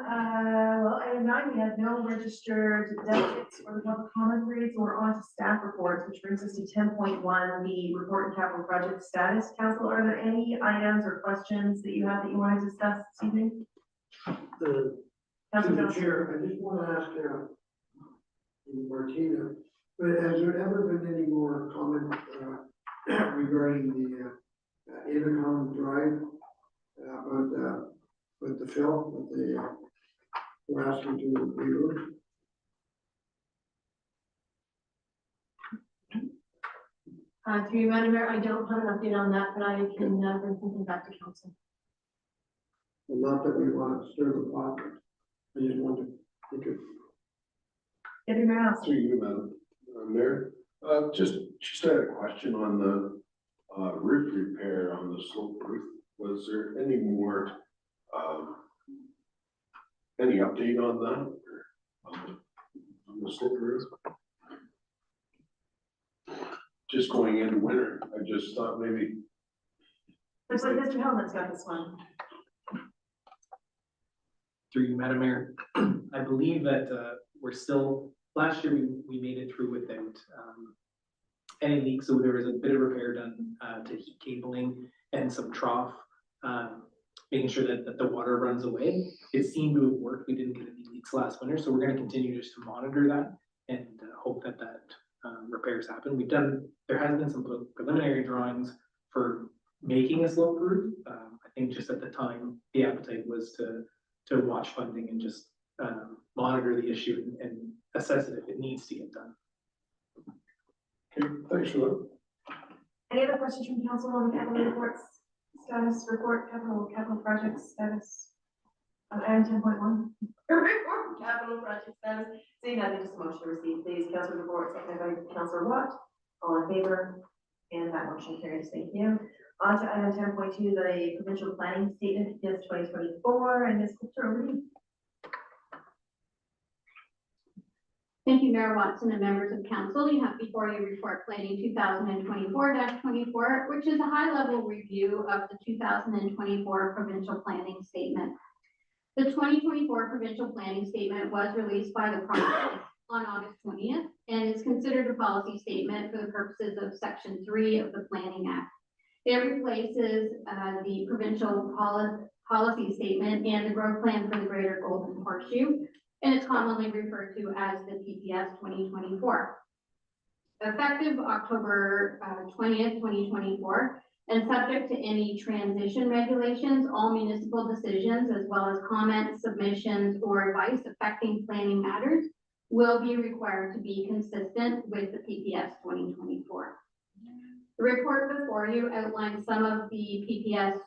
9, we have no registered delegates for the public comment period, so we're on to staff reports, which brings us to 10.1, the report and capital project status. Council, are there any items or questions that you have that you want to discuss this evening? To Councilor the Johnson? chair, I just want to ask Martina, but has there ever been any more comment regarding the Intercom Drive with the fill that we're asking to reload? Through you, Madam Mayor, I don't have an update on that, but I can bring something back to council. Well, not that we want to stir the pot, but I just wanted to think of. Anyone else? Through you, Madam Mayor. Just had a question on the roof repair on the slope roof. Was there any more, any update on that? Or on the slope roof? Just going into winter, I just thought maybe. Looks like Mr. Hellman's got this one. Through you, Madam Mayor, I believe that we're still, last year we made it through without any leaks. So there was a bit of repair done to heat cabling and some trough, making sure that the water runs away. It seemed to have worked. We didn't get any leaks last winter, so we're going to continue just to monitor that and hope that repairs happen. There has been some preliminary drawings for making a slope roof. I think just at the time, the appetite was to watch funding and just monitor the issue and assess it if it needs to get done. Okay, thanks for that. Any other questions from council on the capital reports, status report, capital projects status? Item 10.1. Report capital project status. Seeing nothing, just a motion to receive, please. Councilor DeVore, seconded by Councilor Watt. All in favor? And that motion carries. Thank you. On to item 10.2, the provincial planning statement, yes, 2024, and Ms. Coulter, over to you. Thank you, Mayor Watson and members of council. You have before you report planning 2024-24, which is a high-level review of the 2024 provincial planning statement. The 2024 provincial planning statement was released by the province on August 20th and is considered a policy statement for the purposes of Section 3 of the Planning Act. It replaces the provincial policy statement and the growth plan for the Greater Golden Horseshoe, and it's commonly referred to as the PPS 2024. Effective October 20th, 2024, and subject to any transition regulations, all municipal decisions, as well as comments, submissions, or advice affecting planning matters will be required to be consistent with the PPS 2024. The report before you outlines some of the PPS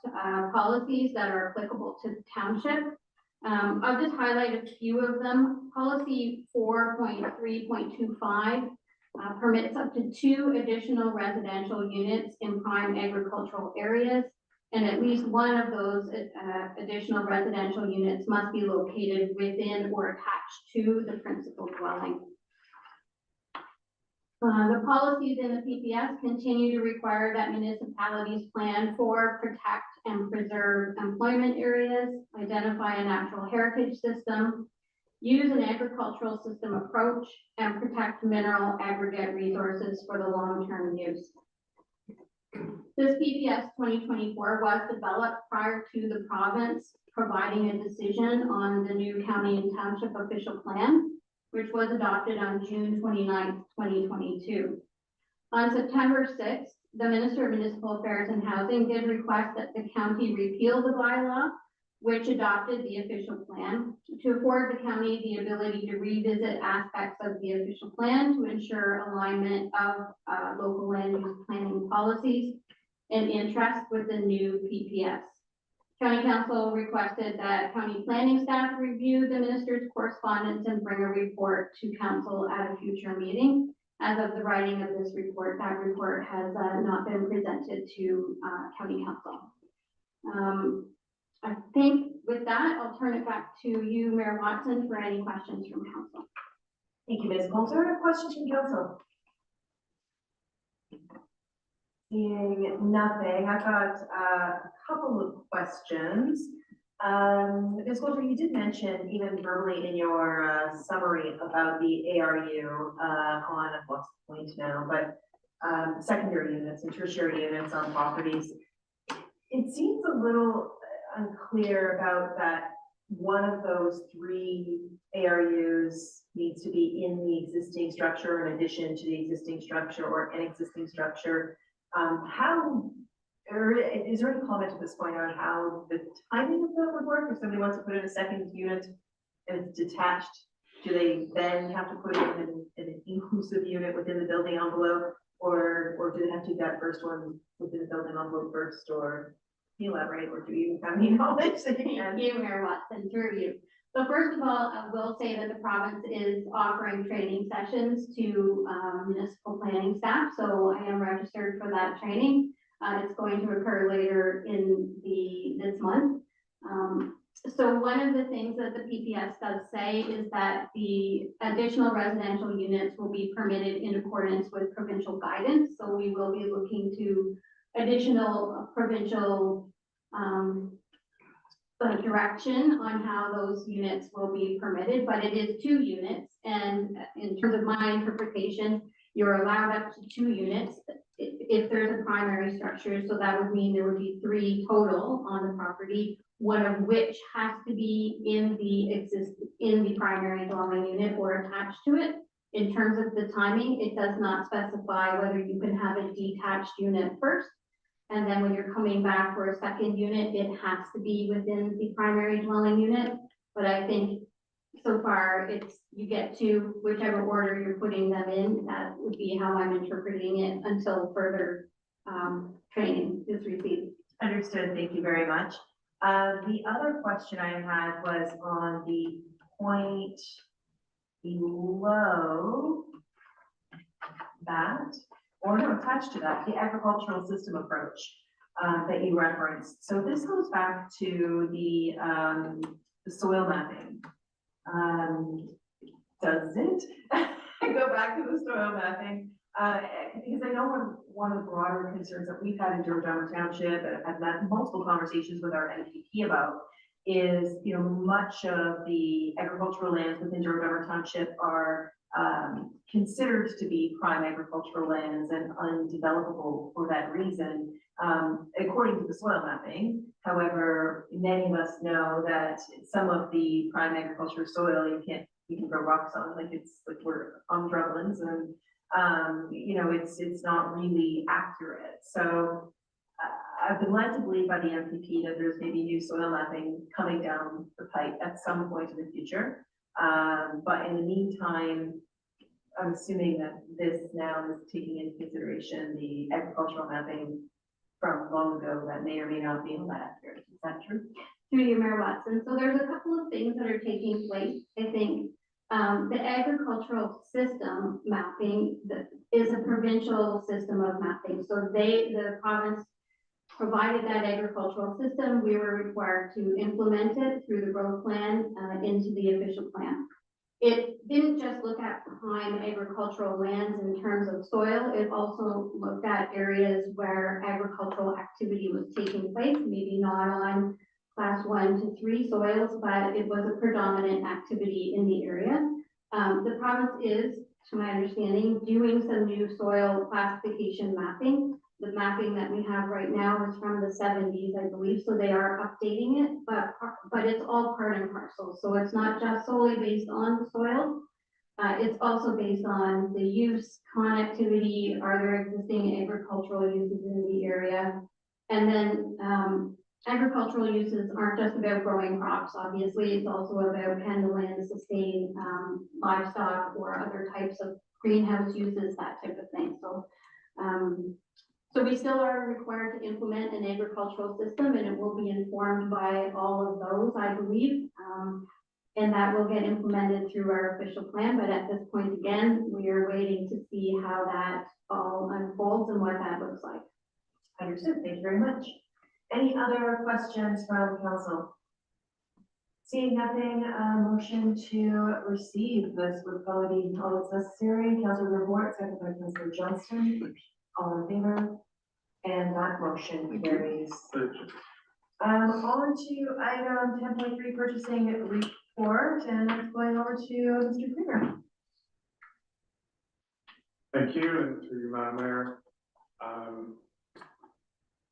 policies that are applicable to the township. I'll just highlight a few of them. Policy 4.3.25 permits up to 2 additional residential units in prime agricultural areas, and at least one of those additional residential units must be located within or attached to the principal dwelling. The policies in the PPS continue to require that municipalities plan for, protect, and preserve employment areas, identify a natural heritage system, use an agricultural system approach, and protect mineral aggregate resources for the long-term use. This PPS 2024 was developed prior to the province providing a decision on the new county and township official plan, which was adopted on June 29th, 2022. On September 6th, the Minister of Municipal Affairs and Housing did request that the county repeal the bylaw, which adopted the official plan, to afford the county the ability to revisit aspects of the official plan to ensure alignment of local land use planning policies and interest with the new PPS. County Council requested that county planning staff review the minister's correspondence and bring a report to council at a future meeting. As of the writing of this report, that report has not been presented to County Council. I think with that, I'll turn it back to you, Mayor Watson, for any questions from council. Thank you, Ms. Coulter. Questions from council? Seeing nothing, I've got a couple of questions. Ms. Coulter, you did mention even verbally in your summary about the ARU on what's the point now, but secondary units and tertiary units on properties. It seems a little unclear about that one of those 3 ARUs needs to be in the existing structure in addition to the existing structure or an existing structure. Is there any comment at this point on how the timing of that would work? If somebody wants to put in a second unit and it's detached, do they then have to put it in an inclusive unit within the building envelope? Or do they have to do that first one within the building envelope first? Or can you elaborate, or do you have any knowledge that you can? Thank you, Mayor Watson, through you. So first of all, I will say that the province is offering training sessions to municipal planning staff. So I am registered for that training. It's going to occur later in this month. So one of the things that the PPS does say is that the additional residential units will be permitted in accordance with provincial guidance. So we will be looking to additional provincial direction on how those units will be permitted, but it is 2 units. And in terms of my interpretation, You're allowed up to 2 units if there's a primary structure, so that would mean there would be 3 total on the property, one of which has to be in the primary dwelling unit or attached to it. In terms of the timing, it does not specify whether you can have a detached unit first. And then when you're coming back for a second unit, it has to be within the primary dwelling unit. But I think so far you get to whichever order you're putting them in, that would be how I'm interpreting it until further training is received. Understood, thank you very much. The other question I had was on the point below that, or no, attached to that, the agricultural system approach that you referenced. So this goes back to the soil mapping. Does it go back to the soil mapping? Because I know one of the broader concerns that we've had in Douro-Dummer Township, and I've had multiple conversations with our NPP about, is, you know, much of the agricultural lands within Douro-Dummer Township are considered to be prime agricultural lands and undevelopable for that reason, according to the soil mapping. However, many of us know that some of the prime agriculture soil you can grow rocks on, like we're on Drumlins, and you know, it's not really accurate. So I've been led to believe by the MPP that there's maybe new soil mapping coming down the pipe at some point in the future. But in the meantime, I'm assuming that this now is taking into consideration the agricultural mapping from long ago that may or may not be all that accurate. Is that true? Through you, Mayor Watson. So there's a couple of things that are taking place. I think the agricultural system mapping is a provincial system of mapping. So the province provided that agricultural system. We were required to implement it through the growth plan into the official plan. It didn't just look at prime agricultural lands in terms of soil. It also looked at areas where agricultural activity was taking place, maybe not on class 1 to 3 soils, but it was a predominant activity in the area. The province is, to my understanding, doing some new soil classification mapping. The mapping that we have right now is from the 70s, I believe, so they are updating it, but it's all part and parcel. So it's not just solely based on the soil. It's also based on the use, connectivity, are there existing agricultural uses in the area? And then agricultural uses aren't just about growing crops, obviously. It's also about can the land sustain livestock or other types of greenhouse uses, that type of thing. So we still are required to implement an agricultural system, and it will be informed by all of those, I believe. And that will get implemented through our official plan. But at this point, again, we are waiting to see how that all unfolds and what that looks like. Understood, thank you very much. Any other questions from council? Seeing nothing, motion to receive this would probably be all that's necessary. Councilor Report, second by Councilor Johnston. All in favor? And that motion carries. On to item 10.3, purchasing report, and that's going over to Mr. Kramer. Thank you, and through you, Madam Mayor.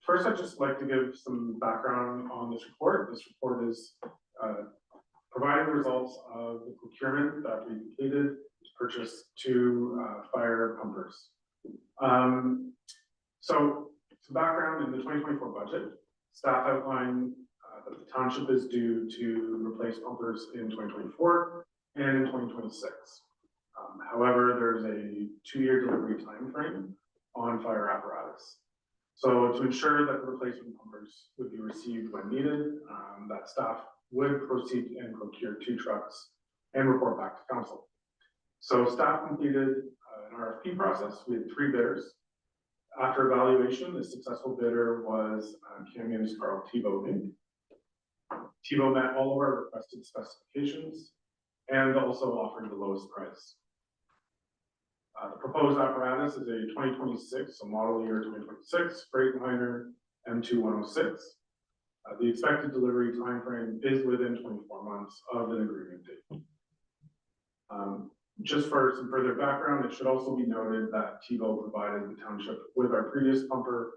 First, I'd just like to give some background on this report. This report is providing the results of the procurement that we completed to purchase 2 fire pumpers. So, some background in the 2024 budget, staff outlined that the township is due to replace pumpers in 2024 and in 2026. However, there's a 2-year delivery time frame on fire apparatus. So to ensure that the replacement pumpers would be received when needed, that staff would proceed and procure 2 trucks and report back to council. So staff completed an RFP process. We had 3 bidders. After evaluation, the successful bidder was Canyon's Carl Tebow Inc. Tebow met all of our requested specifications and also offered the lowest price. The proposed apparatus is a 2026, so model year 2026, Freightliner M2106. The expected delivery timeframe is within 24 months of an agreement date. Just for some further background, it should also be noted that TiVo provided the township with our previous pumper,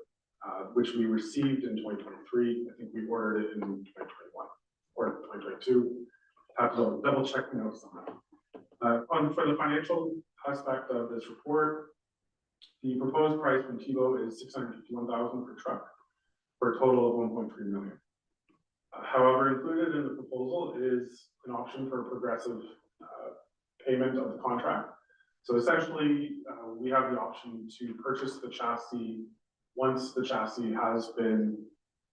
which we received in 2023. I think we ordered it in 2021 or 2022. Have to double check notes on that. For the financial aspect of this report, the proposed price from TiVo is $651,000 per truck for a total of $1.3 million. However, included in the proposal is an option for a progressive payment of the contract. So essentially, we have the option to purchase the chassis once the chassis has been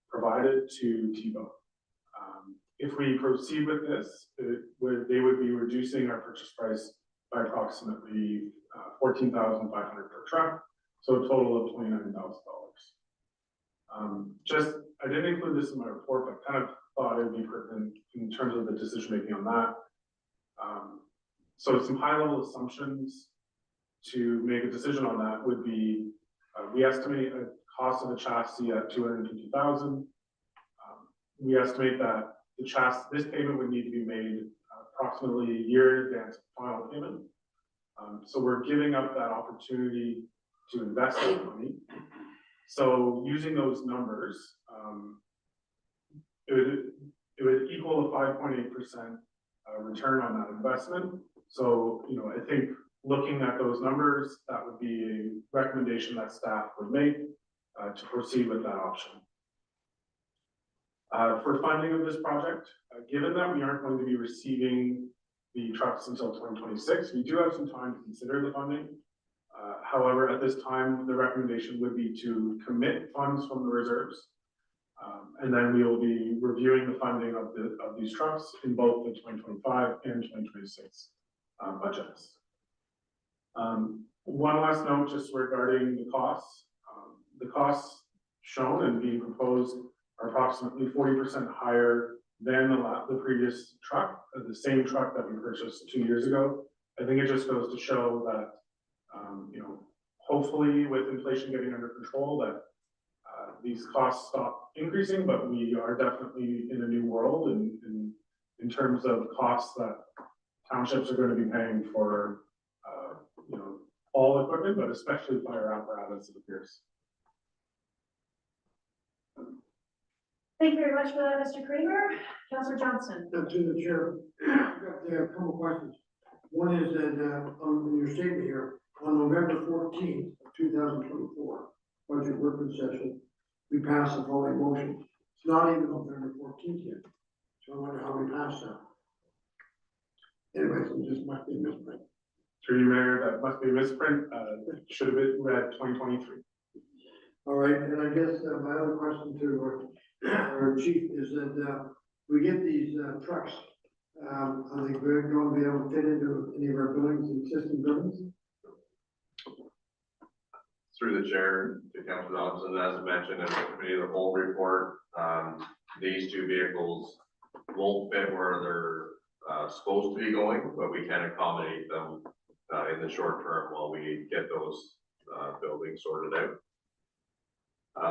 provided to TiVo. If we proceed with this, they would be reducing our purchase price by approximately $14,500 per truck, so a total of $29,000. I didn't include this in my report, but kind of thought it would be pertinent in terms of the decision making on that. So some high level assumptions to make a decision on that would be, we estimate a cost of the chassis at $250,000. We estimate that this payment would need to be made approximately a year in advance of final payment. So we're giving up that opportunity to invest that money. So using those numbers, it would equal a 5.8% return on that investment. So, I think looking at those numbers, that would be a recommendation that staff would make to proceed with that option. For funding of this project, given that we aren't going to be receiving the trucks until 2026, we do have some time to consider the funding. However, at this time, the recommendation would be to commit funds from the reserves. And then we will be reviewing the funding of these trucks in both the 2025 and 2026 budgets. One last note just regarding the costs. The costs shown and being proposed are approximately 40% higher than the previous truck, the same truck that we purchased 2 years ago. I think it just goes to show that, hopefully with inflation getting under control, that these costs stop increasing, but we are definitely in a new world in terms of costs that townships are going to be paying for, all equipment, but especially fire apparatus, it appears. Thank you very much for that, Mr. Kramer. Councillor Johnson. To the chair, I've got a couple of questions. One is that, on your statement here, on November 14th, 2024, budget working session, we passed the following motion. It's not even November 14th yet, so I wonder how we passed that. Anyways, it just must be a misprint. Through you, Mayor, that must be a misprint. Should have been read 2023. All right, and I guess my other question to our chief is that we get these trucks. I think we're going to be able to fit into any of our buildings, existing buildings. Through the chair to Councilor Johnson, as mentioned in the committee of the whole report, these two vehicles won't fit where they're supposed to be going, but we can accommodate them in the short term while we get those buildings sorted out.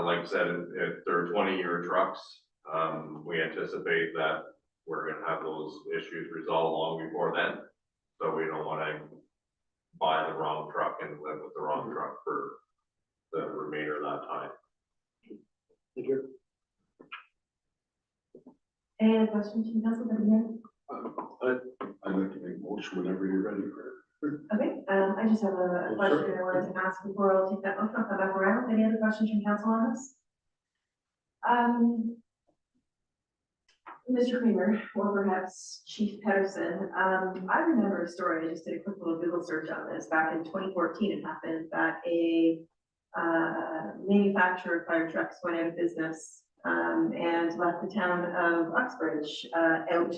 Like I said, if they're 20-year trucks, we anticipate that we're going to have those issues resolved long before then. So we don't want to buy the wrong truck and live with the wrong truck for the remainder of that time. Thank you. Any other questions from council? I'd like to make a motion whenever you're ready for it. Okay, I just have a question I wanted to ask before I'll take that motion. I'll come back around. Any other questions from council on this? Mr. Kramer, or perhaps Chief Pedersen, I remember a story, I just did a quick little Google search on this, back in 2014, it happened that a manufacturer of fire trucks went out of business and left the town of Uxbridge out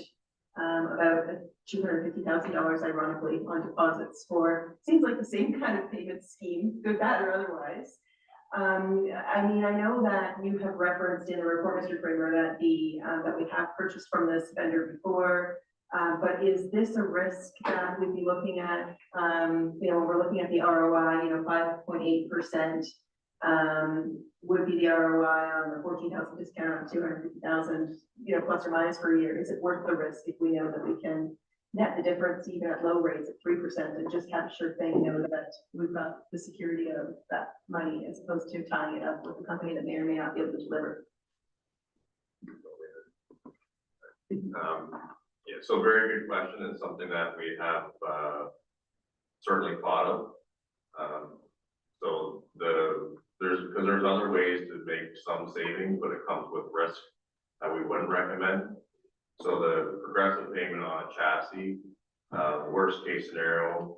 about $250,000, ironically, on deposits for, seems like the same kind of payment scheme, good, bad, or otherwise. I mean, I know that you have referenced in the report, Mr. Kramer, that that we have purchased from this vendor before, but is this a risk that we'd be looking at, when we're looking at the ROI, 5.8%, would be the ROI on the 14,000 discount of 250,000, plus or minus per year. Is it worth the risk if we know that we can net the difference even at low rates at 3% and just have a sure thing, know that we've got the security of that money as opposed to tying it up with a company that may or may not be able to deliver. Yeah, so very good question. It's something that we have, certainly thought of. So there's other ways to make some savings, but it comes with risk that we wouldn't recommend. So the progressive payment on a chassis, worst case scenario,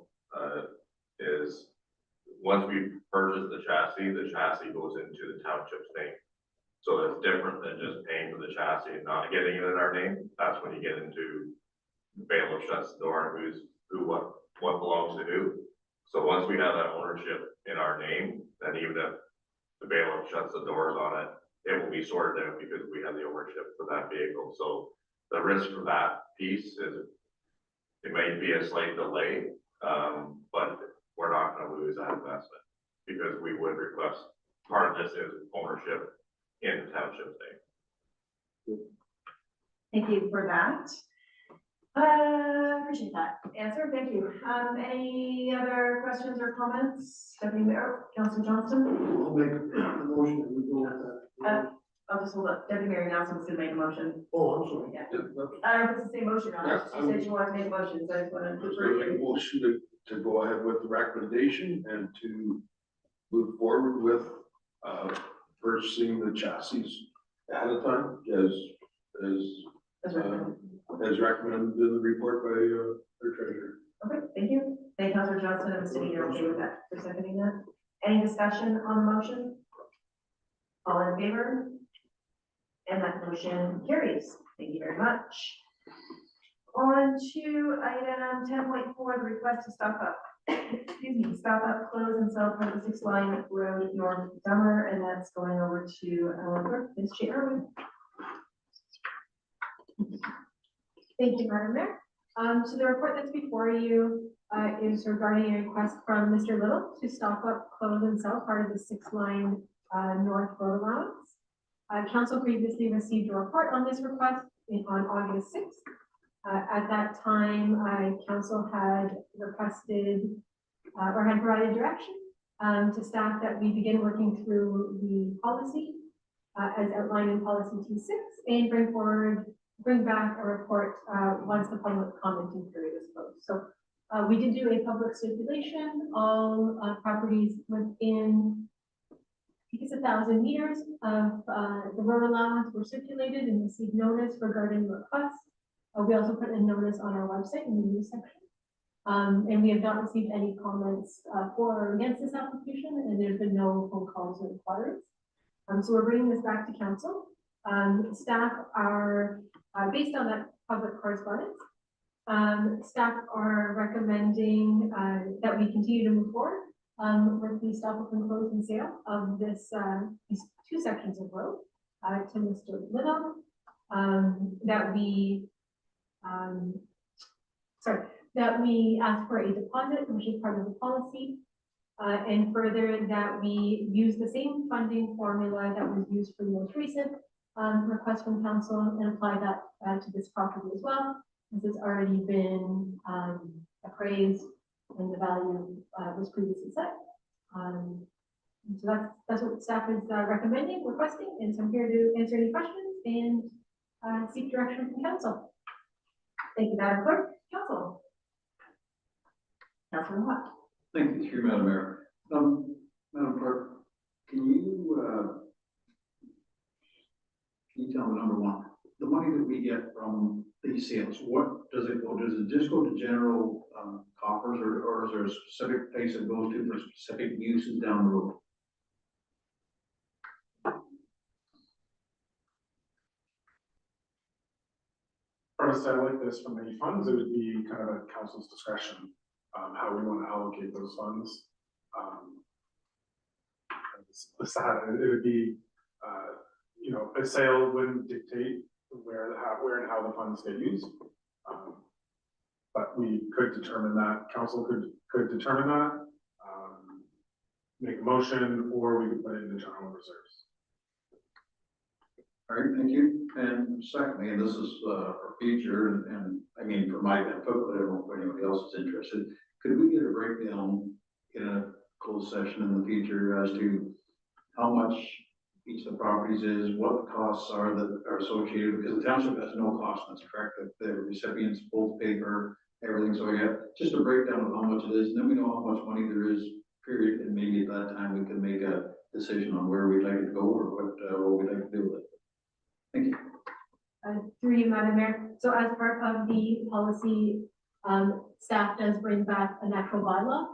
is once we purchase the chassis goes into the township's name. So that's different than just paying for the chassis and not getting it in our name. That's when you get into the bailiff shuts the door and what belongs to who. So once we have that ownership in our name, then even if the bailiff shuts the doors on it, it will be sorted out because we have the ownership for that vehicle. So the risk for that piece is it may be a slight delay, but we're not going to lose that investment because we would request part of this is ownership in the township's name. Thank you for that. Appreciate that answer. Thank you. Any other questions or comments? Deputy Mayor, Councilor Johnston? I'll make a motion that we go with that. I'll just hold up. Deputy Mayor Nelson's gonna make a motion. Oh, I'm sorry. Yeah. I don't know if it's the same motion on it. She said you wanted to make a motion, so I just wanted I was to. gonna make a motion to go ahead with the recommendation and to move forward with, purchasing the chassis ahead of time as recommended in the report by, our treasurer. Okay, thank you. Thank Councilor Johnson and the city. You're okay with that, for seconding that? Any discussion on the motion? All in favor? And that motion carries. Thank you very much. On to item 10.4, the request to stop up, close and sell part of the 6 line road north Dummer, and that's going over to our clerk, Ms. Chairman. Thank you, Madam Mayor. So the report that's before you is regarding a request from Mr. Little to stop up, close and sell part of the 6 line north road allowance. Council previously received a report on this request on August 6th. At that time, council had requested or had provided direction to staff that we begin working through the policy as outlined in policy T6 and bring back a report once the public commenting period is closed. So we did do a public circulation. All properties within, I think it's 1,000 meters of the road allowance were circulated and received notice regarding the request. We also put a notice on our website in the news section. And we have not received any comments for or against this application, and there's been no phone calls or inquiries. So we're bringing this back to council. Staff are, based on that public correspondence, staff are recommending that we continue to move forward with the stop up and close and sale of this these 2 sections of road to Mr. Little. That we ask for a deposit, which is part of the policy, and further that we use the same funding formula that was used for the most recent request from council and apply that to this property as well, as it's already been appraised and the value was previously set. So that's what staff is recommending, requesting, and so I'm here to answer any questions and seek direction from council. Thank you, Madam Clerk. Council. Councilor Watt. Thank you, through Madam Mayor. Madam Clerk, can you tell me, number one, the money that we get from these sales, what does it go? Does it just go to general coffers, or is there a specific place it goes to for specific uses down the road? From a sale like this from any funds, it would be kind of at council's discretion, how we want to allocate those funds. It would be, a sale wouldn't dictate where and how the funds get used. But we could determine that, council could determine that, make a motion, or we could put it in the general reserves. All right, thank you. And secondly, and this is for future, and I mean, for my input, but I don't know if anybody else is interested. Could we get a breakdown in a closed session in the future as to how much each of the properties is, what the costs are that are associated, because the township has no cost, that's correct, that the recipients both pay for everything, so yeah, just a breakdown of how much it is, and then we know how much money there is, period, and maybe at that time we can make a decision on where we'd like it to go or what we'd like to do with it. Thank you. Through you, Madam Mayor. So as part of the policy, staff does bring back an actual bylaw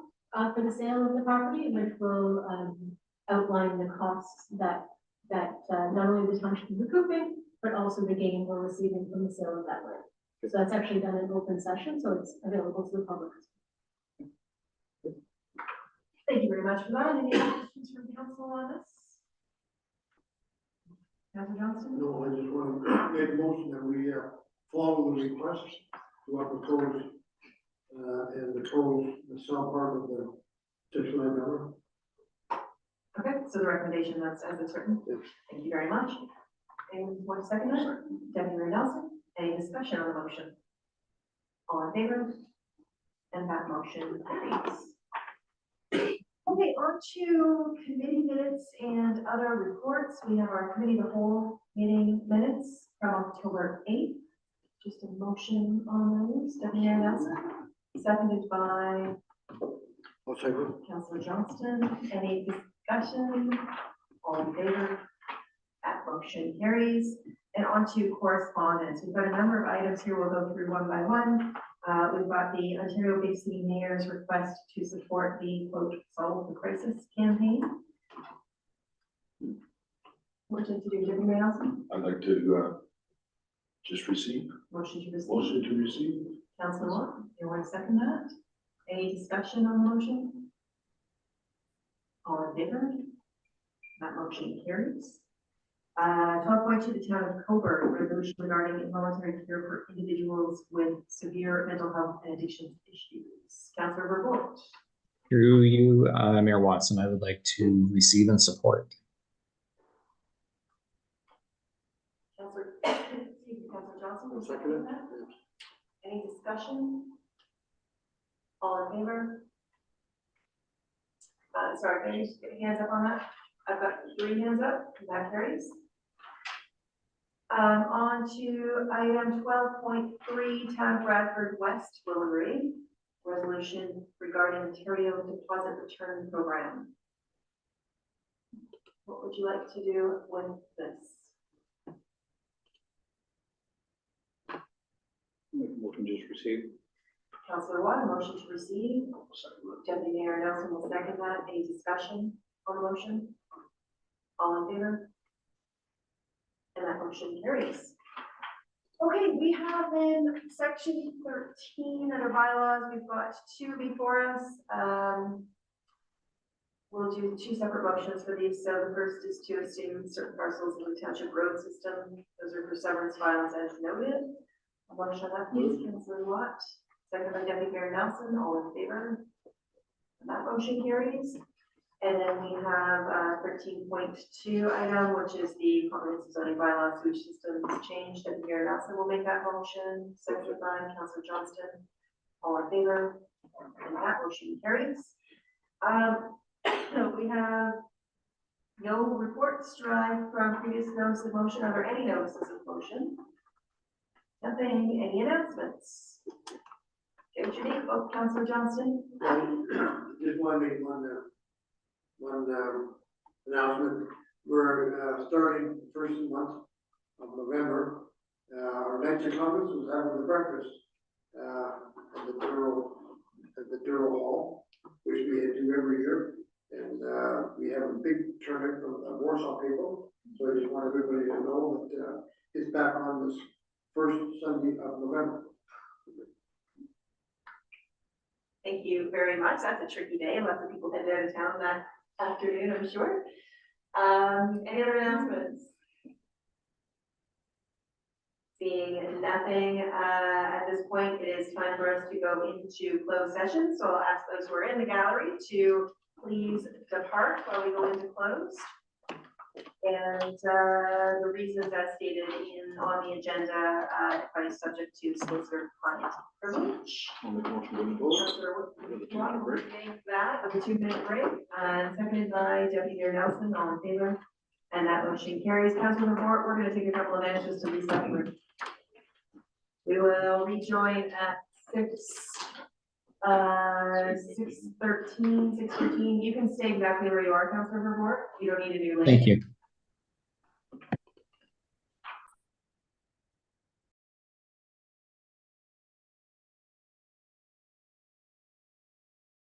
for the sale of the property, which will outline the costs that not only the township is recouping, but also the gain we're receiving from the sale of that land. So that's actually done in open session, so it's available to the public. Thank you very much for that. Any other questions from council on this? Councilor Johnston? No, I just want to make a motion that we follow the request to propose and the code, the south part of the 6-line number. Okay, so the recommendation that's as it's written. Yes. Thank you very much. Anyone want to second that? Deputy Mayor Nelson, any discussion on the motion? All in favor? And that motion carries. Okay, on to committee minutes and other reports. We have our committee of the whole meeting minutes from October 8th. Just a motion on those. Deputy Mayor Nelson, seconded by I'll second. Councilor Johnston. Any discussion? All in favor? That motion carries. And on to correspondence. We've got a number of items here. We'll go through one by one. We've got the Ontario Big City Mayor's request to support the quote, solve the crisis campaign. Motion to do, Deputy Mayor Nelson? I'd like to, just receive, Motion to receive. motion to receive. Councilor Watt, you want to second that? Any discussion on the motion? All in favor? That motion carries. 12.2, the town of Coburg, resolution regarding involuntary care for individuals with severe mental health and addiction issues. Councilor Verboort. Through you, Mayor Watson, I would like to receive and support. Councilor, excuse me, Councilor Johnson, will second that? Any discussion? All in favor? Sorry, can you just get hands up on that? I've got 3 hands up, that carries. On to item 12.3, Town of Bradford West Willery, resolution regarding Ontario Deposit Return Program. What would you like to do with this? Motion just received. Councilor Watt, a motion to receive. Deputy Mayor Nelson will second that. Any discussion on the motion? All in favor? And that motion carries. Okay, we have in section 13 of our bylaws, we've got 2 before us. We'll do 2 separate motions for these. So the first is to assume certain parcels in the township road system. Those are for severance files as noted. A motion on that, please, Councilor Watt. Second by Deputy Mayor Nelson, all in favor? And that motion carries. And then we have 13.2 item, which is the comprehensive zoning bylaw sewage systems change. Deputy Mayor Nelson will make that motion, seconded by Councilor Johnston. All in favor? And that motion carries. We have no reports derived from previous notice of motion. Are there any notices of motion? Nothing. Any announcements? Okay, what you think, Councilor Johnston? Just want to make one announcement. We're starting first month of November. Our next conference was having the breakfast at the Douro Hall, which we do every year. And we have a big turnout from the Warsaw people. So I just want everybody to know that it's back on this first Sunday of November. Thank you very much. That's a tricky day. Lots of people head out of town that afternoon, I'm sure. Any other announcements? Seeing nothing at this point, it is time for us to go into closed session. So I'll ask those who are in the gallery to please depart while we go into closed. And, the reasons as stated on the agenda, are subject to solicitor client privilege. I'll make a motion to go. Councillor Watt will make that with a 2-minute break, seconded by Deputy Mayor Nelson, all in favor. And that motion carries. Councillor Report, we're gonna take a couple of minutes just to reset the room. We will rejoin at 6:13. You can stay exactly where you are, Councillor Report. You don't need a new link. Thank you.